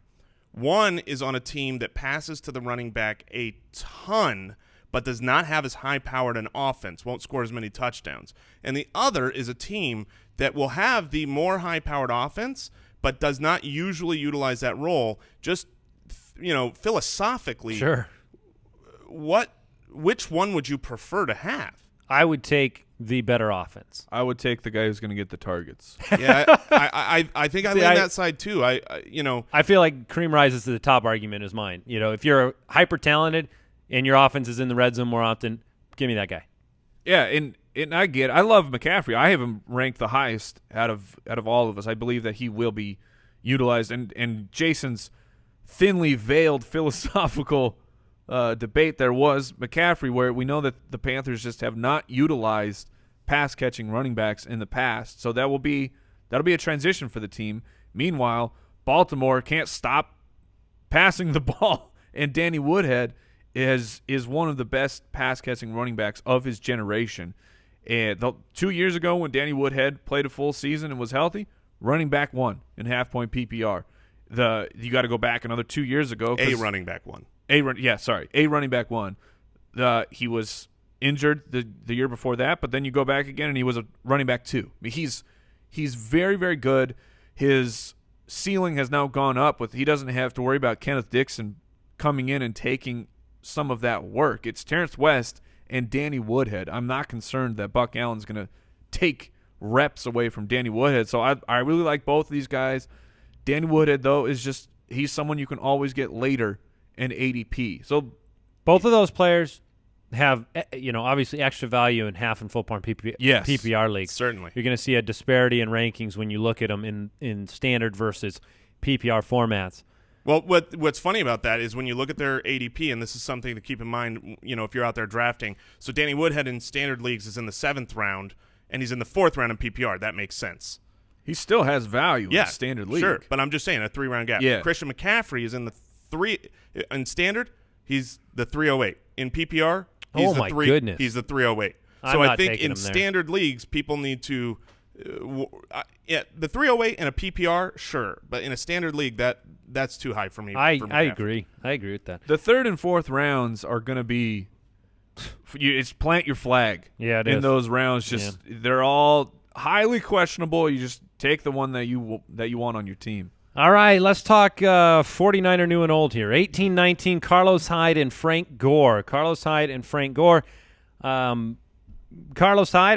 One is on a team that passes to the running back a ton, but does not have as high-powered an offense, won't score as many touchdowns. And the other is a team that will have the more high-powered offense, but does not usually utilize that role. Just, philosophically, sure. Which one would you prefer to have? I would take the better offense. I would take the guy who's going to get the targets. Yeah, I think I lean that side too. I feel like cream rises to the top argument is mine. If you're hyper talented and your offense is in the red zone more often, give me that guy. Yeah, and I love McCaffrey. I have him ranked the highest out of all of us. I believe that he will be utilized, and Jason's thinly veiled philosophical debate there was McCaffrey, where we know that the Panthers just have not utilized pass-catching running backs in the past. So that'll be a transition for the team. Meanwhile, Baltimore can't stop passing the ball, and Danny Woodhead is one of the best pass-catching running backs of his generation. And 2 years ago when Danny Woodhead played a full season and was healthy, running back 1 in half-point PPR. You got to go back another 2 years ago. A running back 1. A running back 1. He was injured the year before that, but then you go back again and he was a running back 2. I mean, he's very, very good. His ceiling has now gone up he doesn't have to worry about Kenneth Dixon coming in and taking some of that work. It's Terrence West and Danny Woodhead. I'm not concerned that Buck Allen's going to take reps away from Danny Woodhead. So I really like both of these guys. Danny Woodhead, though, he's someone you can always get later in ADP. So both of those players have, obviously extra value in half and full point PPR leagues. Certainly. You're going to see a disparity in rankings when you look at them in standard versus PPR formats. Well, what's funny about that is when you look at their ADP, and this is something to keep in mind, if you're out there drafting. So Danny Woodhead in standard leagues is in the 7th round, and he's in the 4th round in PPR. That makes sense. He still has value in standard league. Sure, but I'm just saying a 3-round gap. Yeah. Christian McCaffrey is in the 3 in standard. He's the 308 in PPR. He's goodness, he's the 308. So I think in standard leagues, people need to. The 308 in a PPR, sure, but in a standard league, that's too high for me. I agree. I agree with that. The 3rd and 4th rounds are going to be. It's plant your flag. Yeah, it in is. Those rounds. They're all highly questionable. You just take the one that you want on your team. All right, let's talk 49er new and old here. 18-19, Carlos Hyde and Frank Gore. Carlos Hyde, I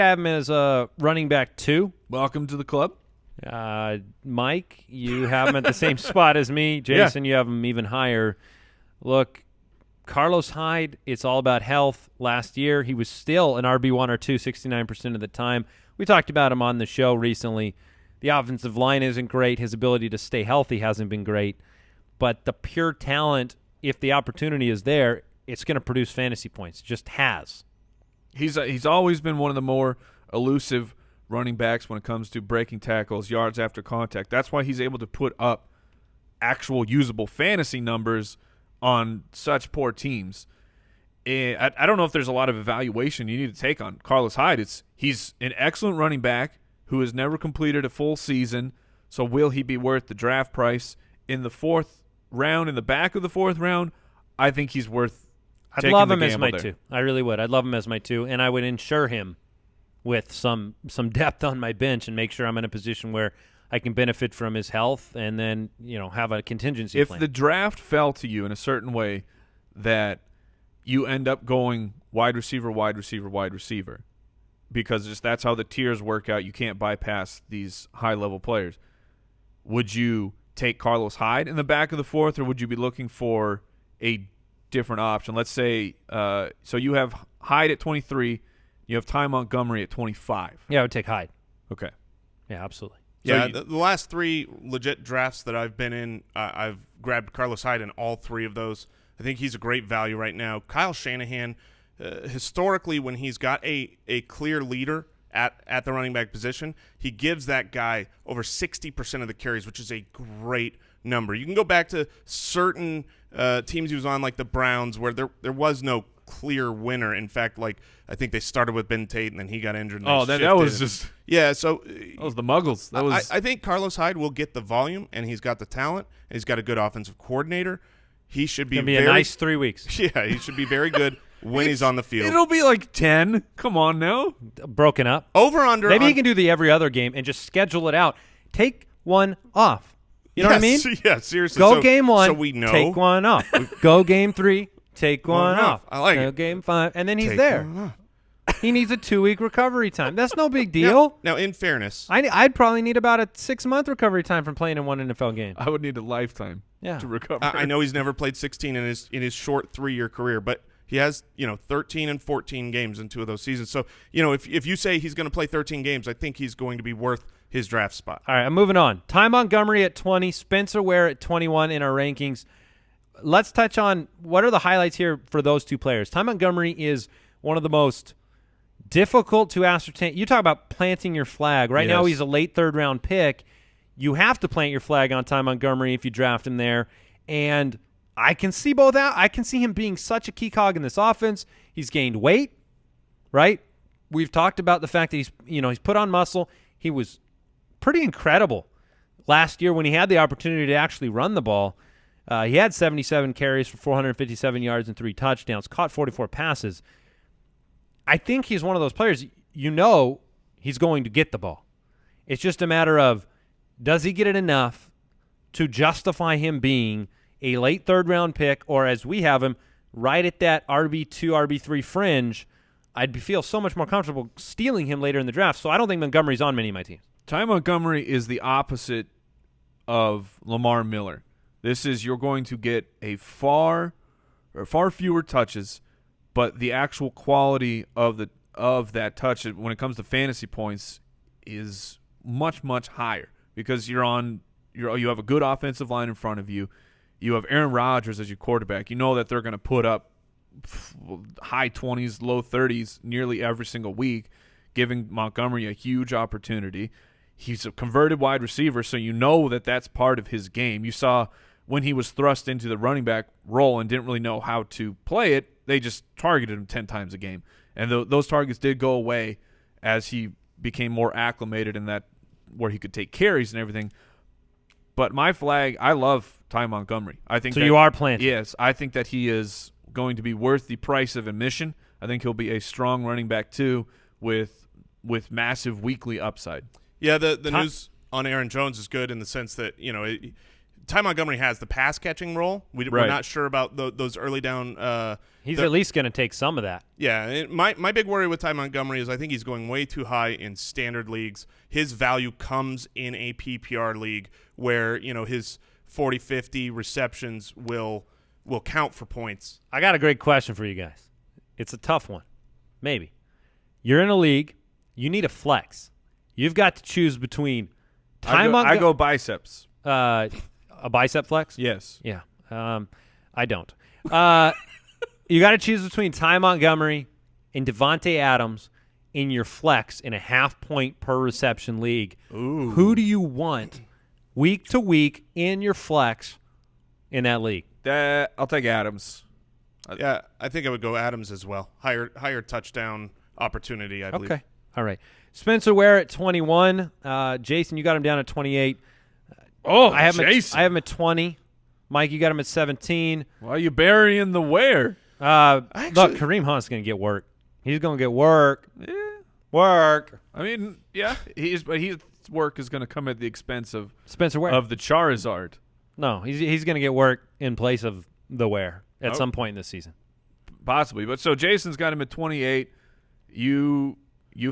have him as a running back 2. Welcome to the club. Mike, you have him at the same spot as me. Jason, you have him even higher. Look, Carlos Hyde, it's all about health. Last year, he was still an RB1 or 2 69% of the time. We talked about him on the show recently. The offensive line isn't great. His ability to stay healthy hasn't been great. But the pure talent, if the opportunity is there, it's going to produce fantasy points. It just has. He's always been one of the more elusive running backs when it comes to breaking tackles, yards after contact. That's why he's able to put up actual usable fantasy numbers on such poor teams. I don't know if there's a lot of evaluation you need to take on Carlos Hyde. He's an excellent running back who has never completed a full season. So will he be worth the draft price in the 4th round, in the back of the 4th round? I think he's worth I'd love him as my 2. I really would. I'd love him as my 2, and I would insure him with some depth on my bench and make sure I'm in a position where I can benefit from his health and then, have a contingency plan. If the draft fell to you in a certain way that you end up going wide receiver, because that's how the tiers work out. You can't bypass these high-level players. Would you take Carlos Hyde in the back of the 4th, or would you be looking for a different option? Let's say so you have Hyde at 23, you have Ty Montgomery at 25. Yeah, I would take Hyde. Okay. Yeah, absolutely. Yeah, the last 3 legit drafts that I've been in, I've grabbed Carlos Hyde in all 3 of those. I think he's a great value right now. Kyle Shanahan, historically, when he's got a clear leader at the running back position, he gives that guy over 60% of the carries, which is a great number. You can go back to certain teams he was on, like the Browns, where there was no clear winner. In fact, I think they started with Ben Tate, and then he got injured. And that was just So that was the Muggles. I think Carlos Hyde will get the volume, and he's got the talent, and he's got a good offensive coordinator. He should be a nice 3 weeks. Yeah, he should be very good when he's on the field. It'll be like 10. Come on now. Broken up. Over under. Maybe he can do the every other game and just schedule it out. Take one off. You know what I mean? Yeah, seriously. Go game 1. So we know. Take one off. Go game 3. Take one off. I like Go it. game 5. And then he's Take there. one off. He needs a 2-week recovery time. That's no big deal. Now, in fairness, I'd probably need about a 6-month recovery time from playing in one NFL game. I would need a lifetime to recover. I know he's never played 16 in his short 3-year career, but he has 13 and 14 games in 2 of those seasons. So if you say he's going to play 13 games, I think he's going to be worth his draft spot. All right, I'm moving on. Ty Montgomery at 20, Spencer Ware at 21 in our rankings. Let's touch on what are the highlights here for those two players. Ty Montgomery is one of the most difficult to ascertain. You talk about planting your flag. Right now he's a late third-round pick. You have to plant your flag on Ty Montgomery if you draft him there. And I can see both out. I can see him being such a key cog in this offense. He's gained weight, right? We've talked about the fact that he's put on muscle. He was pretty incredible last year when he had the opportunity to actually run the ball. He had 77 carries for 457 yards and 3 touchdowns, caught 44 passes. I think he's one of those players, he's going to get the ball. It's just a matter of, does he get it enough to justify him being a late third-round pick, or as we have him, right at that RB2, RB3 fringe? I'd feel so much more comfortable stealing him later in the draft, so I don't think Montgomery's on many of my teams. Ty Montgomery is the opposite of Lamar Miller. You're going to get far fewer touches, but the actual quality of that touch when it comes to fantasy points is much, much higher because you have a good offensive line in front of you. You have Aaron Rodgers as your quarterback. You know that they're going to put up high 20s, low 30s nearly every single week, giving Montgomery a huge opportunity. He's a converted wide receiver, so you know that that's part of his game. You saw when he was thrust into the running back role and didn't really know how to play it, they just targeted him 10 times a game. And those targets did go away as he became more acclimated in that where he could take carries and everything. But my flag, I love Ty Montgomery. I think you are planting. Yes, I think that he is going to be worth the price of admission. I think he'll be a strong running back too with massive weekly upside. Yeah, the news on Aaron Jones is good in the sense that, Ty Montgomery has the pass-catching role. We're not sure about those early down he's at least going to take some of that. Yeah, my big worry with Ty Montgomery is I think he's going way too high in standard leagues. His value comes in a PPR league where, his 40, 50 receptions will count for points. I got a great question for you guys. It's a tough one. Maybe. You're in a league. You need a flex. You've got to choose between Ty Montgomery. I go biceps. A bicep flex? Yes. Yeah. I don't. You got to choose between Ty Montgomery and Devontae Adams in your flex in a half-point per reception league. Ooh. Who do you want week to week in your flex in that league? I'll take Adams. Yeah, I think I would go Adams as well. Higher touchdown opportunity, I believe. Okay. All right. Spencer Ware at 21. Jason, you got him down at 28. I have him at 20. Mike, you got him at 17. Why are you burying the Ware? Look, Kareem Hunt's going to get work. He's going to get work. Yeah. Work. I mean, yeah, his work is going to come at the expense of Spencer Ware. Of the Charizard. No, he's going to get work in place of the Ware at some point in this season. Possibly. But so Jason's got him at 28. You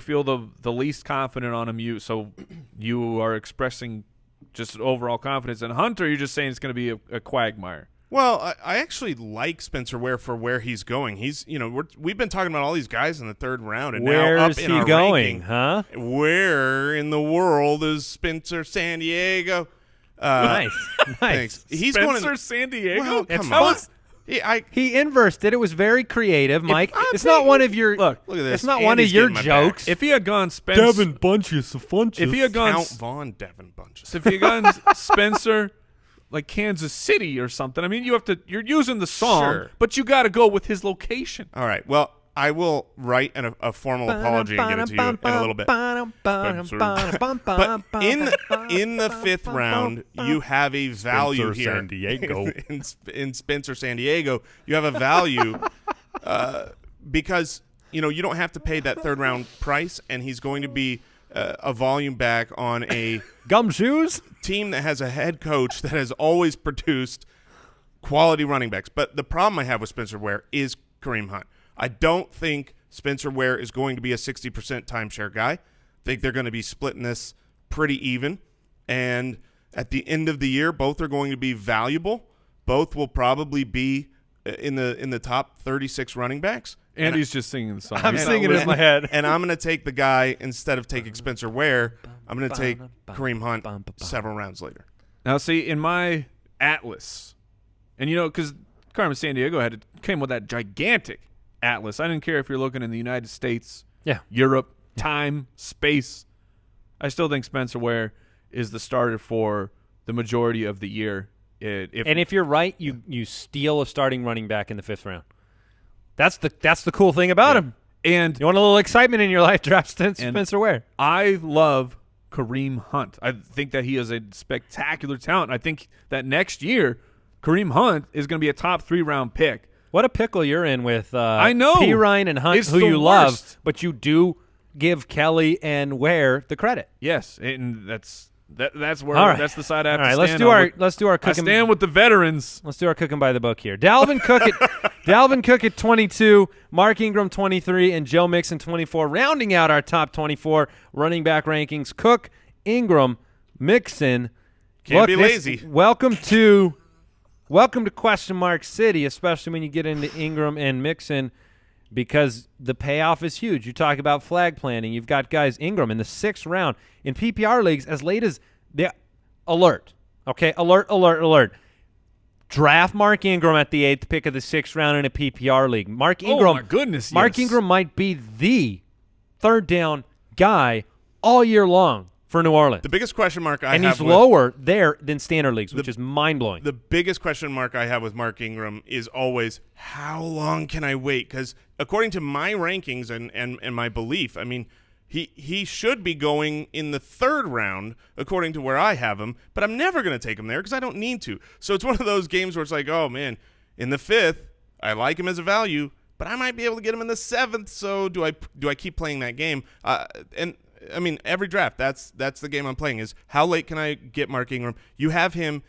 feel the least confident on him. So you are expressing just overall confidence. And Hunter, you're just saying it's going to be a quagmire. Well, I actually like Spencer Ware for where he's going. He's, we've been talking about all these guys in the third round, and where now up is in he our going? ranking, Huh? Where in the world is Spencer San Diego? Nice. Thanks. He's Spencer going San Diego. Well, It's come fun. on. He inversed it. It was very creative, Mike. It's not one of your Look at this. It's not one of Andy's your getting my jokes. If he had gone Spencer, Bunches of Funches. if he had gone Count Von Devin Bunches. if he had gone Spencer, like Kansas City or something. I mean, you're using the song, Sure. but you got to go with his location. All right. Well, I will write a formal apology and get it to you in a little bit. But in the fifth round, you have a value Spencer here. San Diego. in Spencer San Diego, you have a value because you don't have to pay that third round price, and he's going to be a volume back on a Gumshoes? team that has a head coach that has always produced quality running backs. But the problem I have with Spencer Ware is Kareem Hunt. I don't think Spencer Ware is going to be a 60% timeshare guy. I think they're going to be splitting this pretty even. And at the end of the year, both are going to be valuable. Both will probably be in the top 36 running backs. Andy's just singing the song. I'm singing it in my head. And I'm going to take the guy, instead of taking Spencer Ware, I'm going to take Kareem Hunt several rounds later. Now, see, in my atlas, and because Carmen Sandiego came with that gigantic atlas. I didn't care if you're looking in the United States, Europe, time, space. I still think Spencer Ware is the starter for the majority of the year. If you're right, you steal a starting running back in the 5th round. That's the cool thing about him. And you want a little excitement in your life, draft Spencer Ware. I love Kareem Hunt. I think that he is a spectacular talent. I think that next year, Kareem Hunt is going to be a top 3-round pick. What a pickle you're in with I know. P. Ryan and Hunt, It's who the you worst. love, but you do give Kelly and Ware the credit. Yes, and that's where All right. that's the side I have to All right, stand on. let's do our cooking. I stand with the veterans. Let's do our cooking by the book here. Dalvin Cook at 22, Mark Ingram 23, and Joe Mixon 24, rounding out our top 24 running back rankings. Cook, Ingram, Mixon. Can't be lazy. Welcome to question mark city, especially when you get into Ingram and Mixon, because the payoff is huge. You talk about flag planting. You've got guys, Ingram in the 6th round in PPR leagues as late as the alert. Okay, alert. Draft Mark Ingram at the 8th pick of the 6th round in a PPR league. Mark Ingram. Oh my goodness, Mark yes. Ingram might be the 3rd down guy all year long for New Orleans. The biggest question mark I and have he's lower there than standard leagues, which is mind-blowing. The biggest question mark I have with Mark Ingram is always, how long can I wait? Because according to my rankings and my belief, I mean, he should be going in the 3rd round according to where I have him, but I'm never going to take him there because I don't need to. So it's one of those games where it's like, oh, man, in the 5th, I like him as a value, but I might be able to get him in the 7th, so do I keep playing that game? And I mean, every draft, that's the game I'm playing, is how late can I get Mark Ingram? You have him,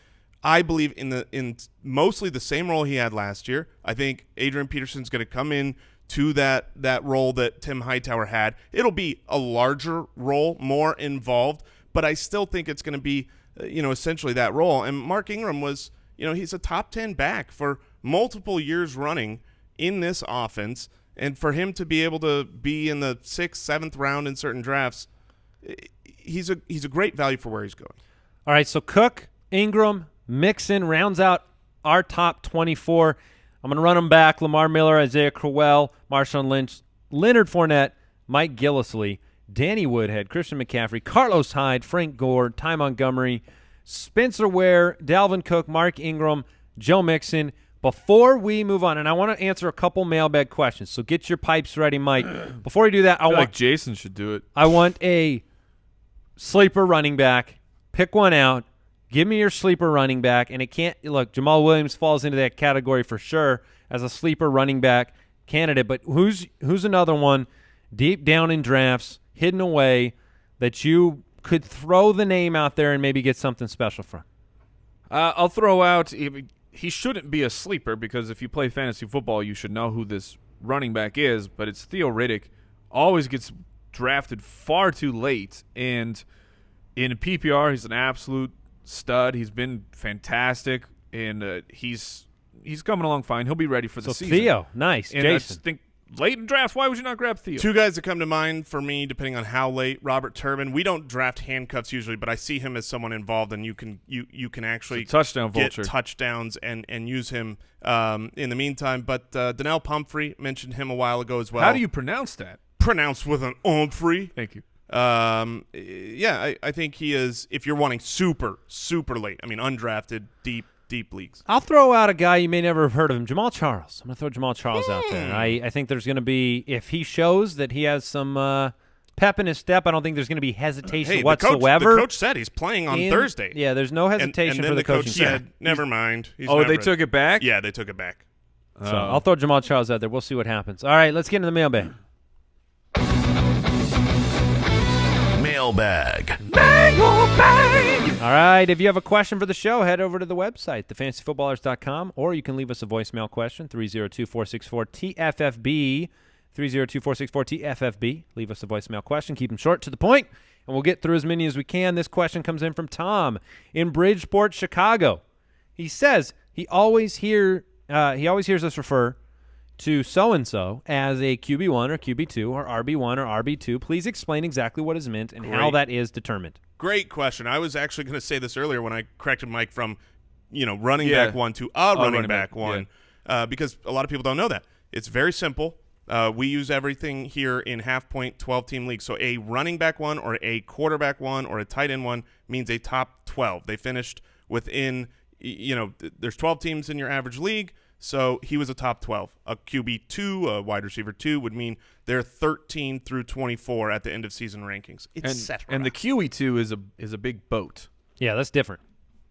I believe, in mostly the same role he had last year. I think Adrian Peterson's going to come in to that role that Tim Hightower had. It'll be a larger role, more involved, but I still think it's going to be, essentially that role. And Mark Ingram was, he's a top 10 back for multiple years running in this offense. And for him to be able to be in the 6th, 7th round in certain drafts, he's a great value for where he's going. All right, so Cook, Ingram, Mixon rounds out our top 24. I'm going to run them back. Lamar Miller, Isaiah Crowell, Marshawn Lynch, Leonard Fournette, Mike Gillislee, Danny Woodhead, Christian McCaffrey, Carlos Hyde, Frank Gore, Ty Montgomery, Spencer Ware, Dalvin Cook, Mark Ingram, Joe Mixon. Before we move on, and I want to answer a couple mailbag questions, so get your pipes ready, Mike. Before we do that, I feel like Jason should do it. I want a sleeper running back. Pick one out. Give me your sleeper running back, and it can't look. Jamaal Williams falls into that category for sure as a sleeper running back candidate. But who's another one deep down in drafts, hidden away, that you could throw the name out there and maybe get something special from? I'll throw out. He shouldn't be a sleeper because if you play fantasy football, you should know who this running back is. But it's Theo Riddick. Always gets drafted far too late, and in PPR, he's an absolute stud. He's been fantastic, and he's coming along fine. He'll be ready for the season. Theo, nice. And Jason. I just think late in drafts, why would you not grab Theo? 2 guys that come to mind for me, depending on how late. Robert Turbin. We don't draft handcuffs usually, but I see him as someone involved, and you can actually touchdown get vulture. touchdowns and use him in the meantime. But Donnell Pumphrey, mentioned him a while ago as well. How do you pronounce that? Pronounced with an Pumphrey. Thank you. I think he is, if you're wanting super, super late, I mean undrafted, deep leagues. I'll throw out a guy you may never have heard of him, Jamaal Charles. I'm going to throw Jamaal Charles out there. I think there's going to be, if he shows that he has some pep in his step, I don't think there's going to be hesitation whatsoever. The coach said he's playing on Thursday. Yeah, there's no hesitation and for the coach coaching said, never mind. They took it back? Yeah, they took it back. So I'll throw Jamaal Charles out there. We'll see what happens. All right, let's get into the mailbag. Mailbag. All right, if you have a question for the show, head over to the website, thefantasyfootballers.com, or you can leave us a voicemail question, 302-464-TFFB, 302-464-TFFB. Leave us a voicemail question. Keep them short, to the point, and we'll get through as many as we can. This question comes in from Tom in Bridgeport, Chicago. He says he always hears us refer to so-and-so as a QB1 or QB2 or RB1 or RB2. Please explain exactly what is meant and how that is determined. Great question. I was actually going to say this earlier when I corrected Mike from, running back one to running back one, because a lot of people don't know that. It's very simple. We use everything here in half-point 12-team leagues. So a running back one or a quarterback one or a tight end one means a top 12. They finished within, there's 12 teams in your average league, so he was a top 12. A QB2, a wide receiver 2, would mean they're 13 through 24 at the end of season rankings, etc. And the QE2 is a big boat. Yeah, that's different.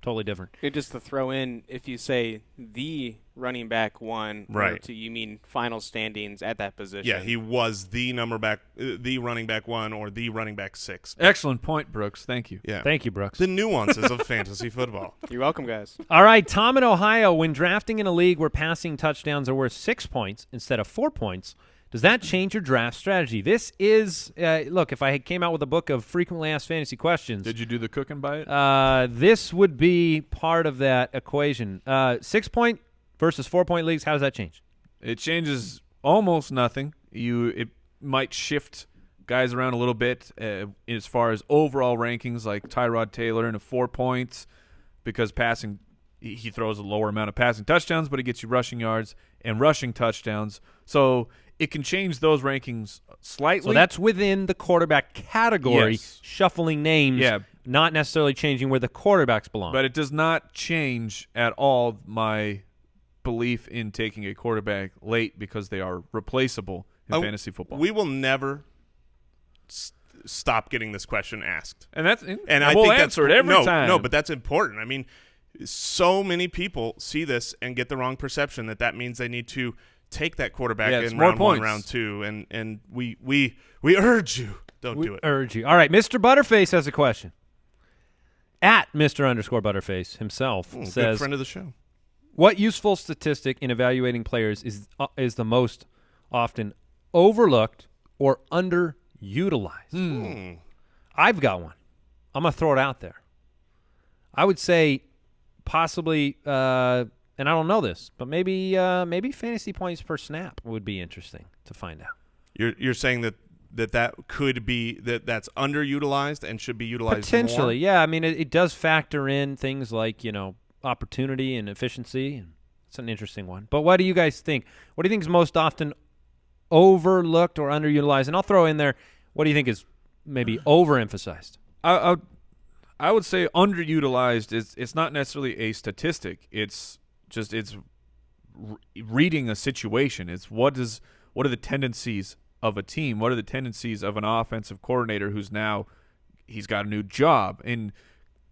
Totally different. Just to throw in, if you say the running back one, right? Or two, you mean final standings at that position? Yeah, he was the the running back one or the running back 6. Excellent point, Brooks. Thank you. Yeah, thank you, Brooks. The nuances of fantasy football. You're welcome, guys. All right, Tom in Ohio. When drafting in a league where passing touchdowns are worth 6 points instead of 4 points, does that change your draft strategy? This is look. If I came out with a book of frequently asked fantasy questions, did you do the cooking by it? This would be part of that equation. 6 point versus 4 point leagues. How does that change? It changes almost nothing. It might shift guys around a little bit as far as overall rankings, like Tyrod Taylor in a 4 points because passing. He throws a lower amount of passing touchdowns, but he gets you rushing yards and rushing touchdowns. So it can change those rankings slightly. So that's within the quarterback category, yes. Shuffling names, not necessarily changing where the quarterbacks belong. But it does not change at all my belief in taking a quarterback late because they are replaceable in fantasy football. We will never stop getting this question asked. And I we'll think answer it every time. No, but that's important. I mean, so many people see this and get the wrong perception that means they need to take that quarterback in round points. 1, round 2, and we urge you, don't do it. Urge you. All right, Mr. Butterface has a question. At Mr._Butterface himself says, good friend of the show. What useful statistic in evaluating players is the most often overlooked or underutilized? I've got one. I'm going to throw it out there. I would say possibly, and I don't know this, but maybe fantasy points per snap would be interesting to find out. You're saying that could be that's underutilized and should be utilized potentially, more? Yeah. I mean, it does factor in things like opportunity and efficiency, and it's an interesting one. But what do you guys think? What do you think is most often overlooked or underutilized? And I'll throw in there, what do you think is maybe overemphasized? I would say underutilized it's not necessarily a statistic. It's reading a situation. It's what are the tendencies of a team? What are the tendencies of an offensive coordinator he's got a new job? And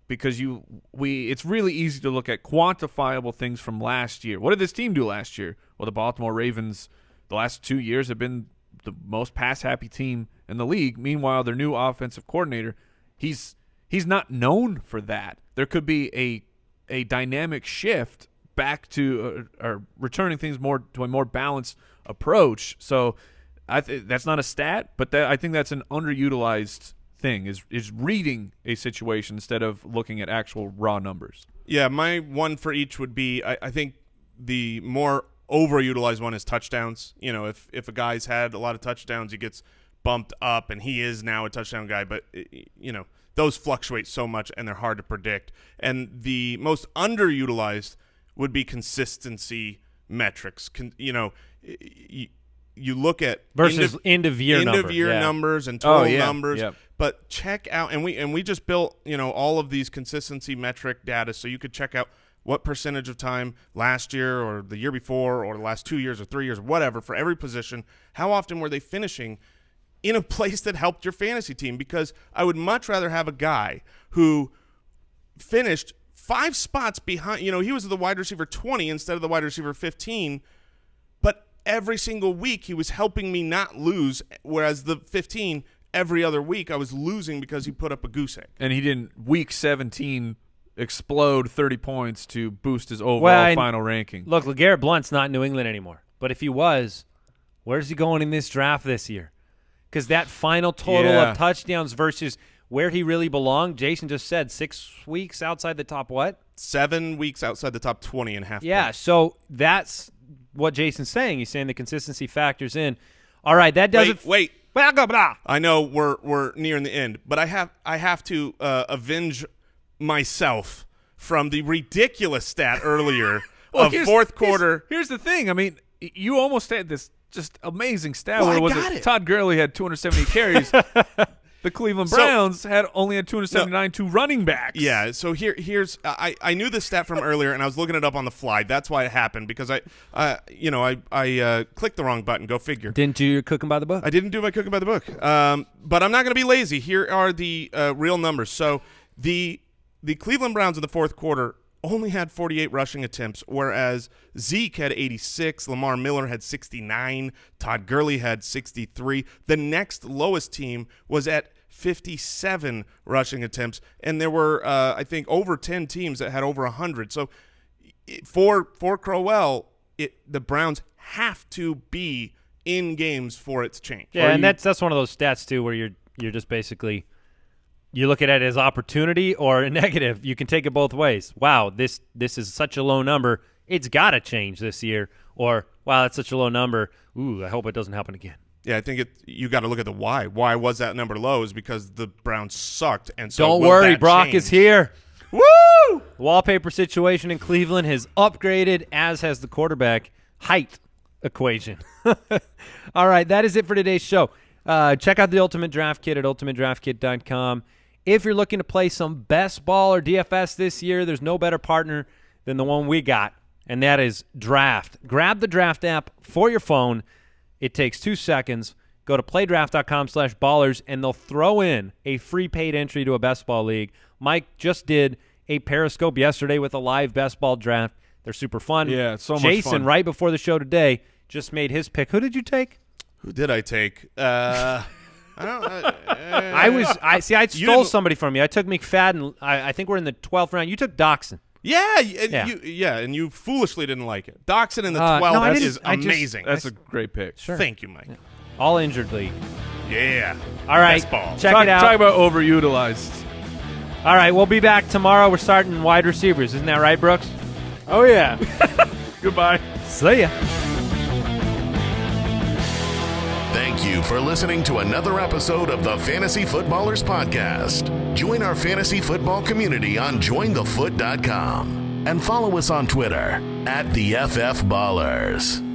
because it's really easy to look at quantifiable things from last year. What did this team do last year? Well, the Baltimore Ravens the last 2 years have been the most pass-happy team in the league. Meanwhile, their new offensive coordinator, he's not known for that. There could be a dynamic shift back to or returning things more to a more balanced approach. So that's not a stat, but I think that's an underutilized thing is reading a situation instead of looking at actual raw numbers. Yeah, my one for each would be I think the more overutilized one is touchdowns. If a guy's had a lot of touchdowns, he gets bumped up, and he is now a touchdown guy. But those fluctuate so much, and they're hard to predict. And the most underutilized would be consistency metrics. You look at versus end of year numbers and total numbers, but check out and we just built all of these consistency metric data, so you could check out what percentage of time last year or the year before or the last 2 years or 3 years or whatever for every position, how often were they finishing in a place that helped your fantasy team? Because I would much rather have a guy who finished 5 spots behind, he was the wide receiver 20 instead of the wide receiver 15, but every single week he was helping me not lose, whereas the 15 every other week I was losing because he put up a goose egg. And he didn't week 17 explode 30 points to boost his overall final ranking. Look, LeGarrette Blount's not in New England anymore, but if he was, where's he going in this draft this year? Because that final total of touchdowns versus where he really belonged, Jason just said 6 weeks outside the top what? 7 weeks outside the top 20 and half. Yeah, so that's what Jason's saying. He's saying the consistency factors in. All right, that does it. Wait. Blah, blah, blah. I know we're nearing the end, but I have to avenge myself from the ridiculous stat earlier of fourth quarter. Here's the thing. I mean, you almost had this just amazing stat. Well, where I was got it? it. Todd Gurley had 270 carries. The Cleveland Browns only had 279 to running backs. Yeah, so here's I knew this stat from earlier, and I was looking it up on the fly. That's why it happened, because I clicked the wrong button. Go figure. Didn't do your cooking by the book? I didn't do my cooking by the book. But I'm not going to be lazy. Here are the real numbers. So the Cleveland Browns in the fourth quarter only had 48 rushing attempts, whereas Zeke had 86, Lamar Miller had 69, Todd Gurley had 63. The next lowest team was at 57 rushing attempts, and there were, I think, over 10 teams that had over 100. So for Crowell, the Browns have to be in games for it to change. Yeah, and that's one of those stats, too, where you're just basically – you look at it as opportunity or a negative. You can take it both ways. Wow, this is such a low number. It's got to change this year. Or, wow, that's such a low number. Ooh, I hope it doesn't happen again. Yeah, I think you got to look at the why. Why was that number low is because the Browns sucked. And so don't worry, Brock change? Is here. Woo! The wallpaper situation in Cleveland has upgraded, as has the quarterback height equation. All right, that is it for today's show. Check out the Ultimate Draft Kit at ultimatedraftkit.com. If you're looking to play some best ball or DFS this year, there's no better partner than the one we got, and that is Draft. Grab the Draft app for your phone. It takes 2 seconds. Go to playdraft.com/ballers, and they'll throw in a free paid entry to a best ball league. Mike just did a Periscope yesterday with a live best ball draft. They're super fun. Yeah, it's so much Jason, fun. right before the show today, just made his pick. Who did you take? Who did I take? I stole somebody from you. I took McFadden. I think we're in the 12th round. You took Doxson. And you foolishly didn't like it. Doxson in the 12th is amazing. That's a great pick. Sure. Thank you, Mike. Yeah. All injured league. Yeah. All right. Best ball. Check it out. Talk about overutilized. All right. We'll be back tomorrow. We're starting wide receivers. Isn't that right, Brooks? Oh, yeah. Goodbye. See ya. Thank you for listening to another episode of the Fantasy Footballers Podcast. Join our fantasy football community on jointhefoot.com and follow us on Twitter @TheFFBallers.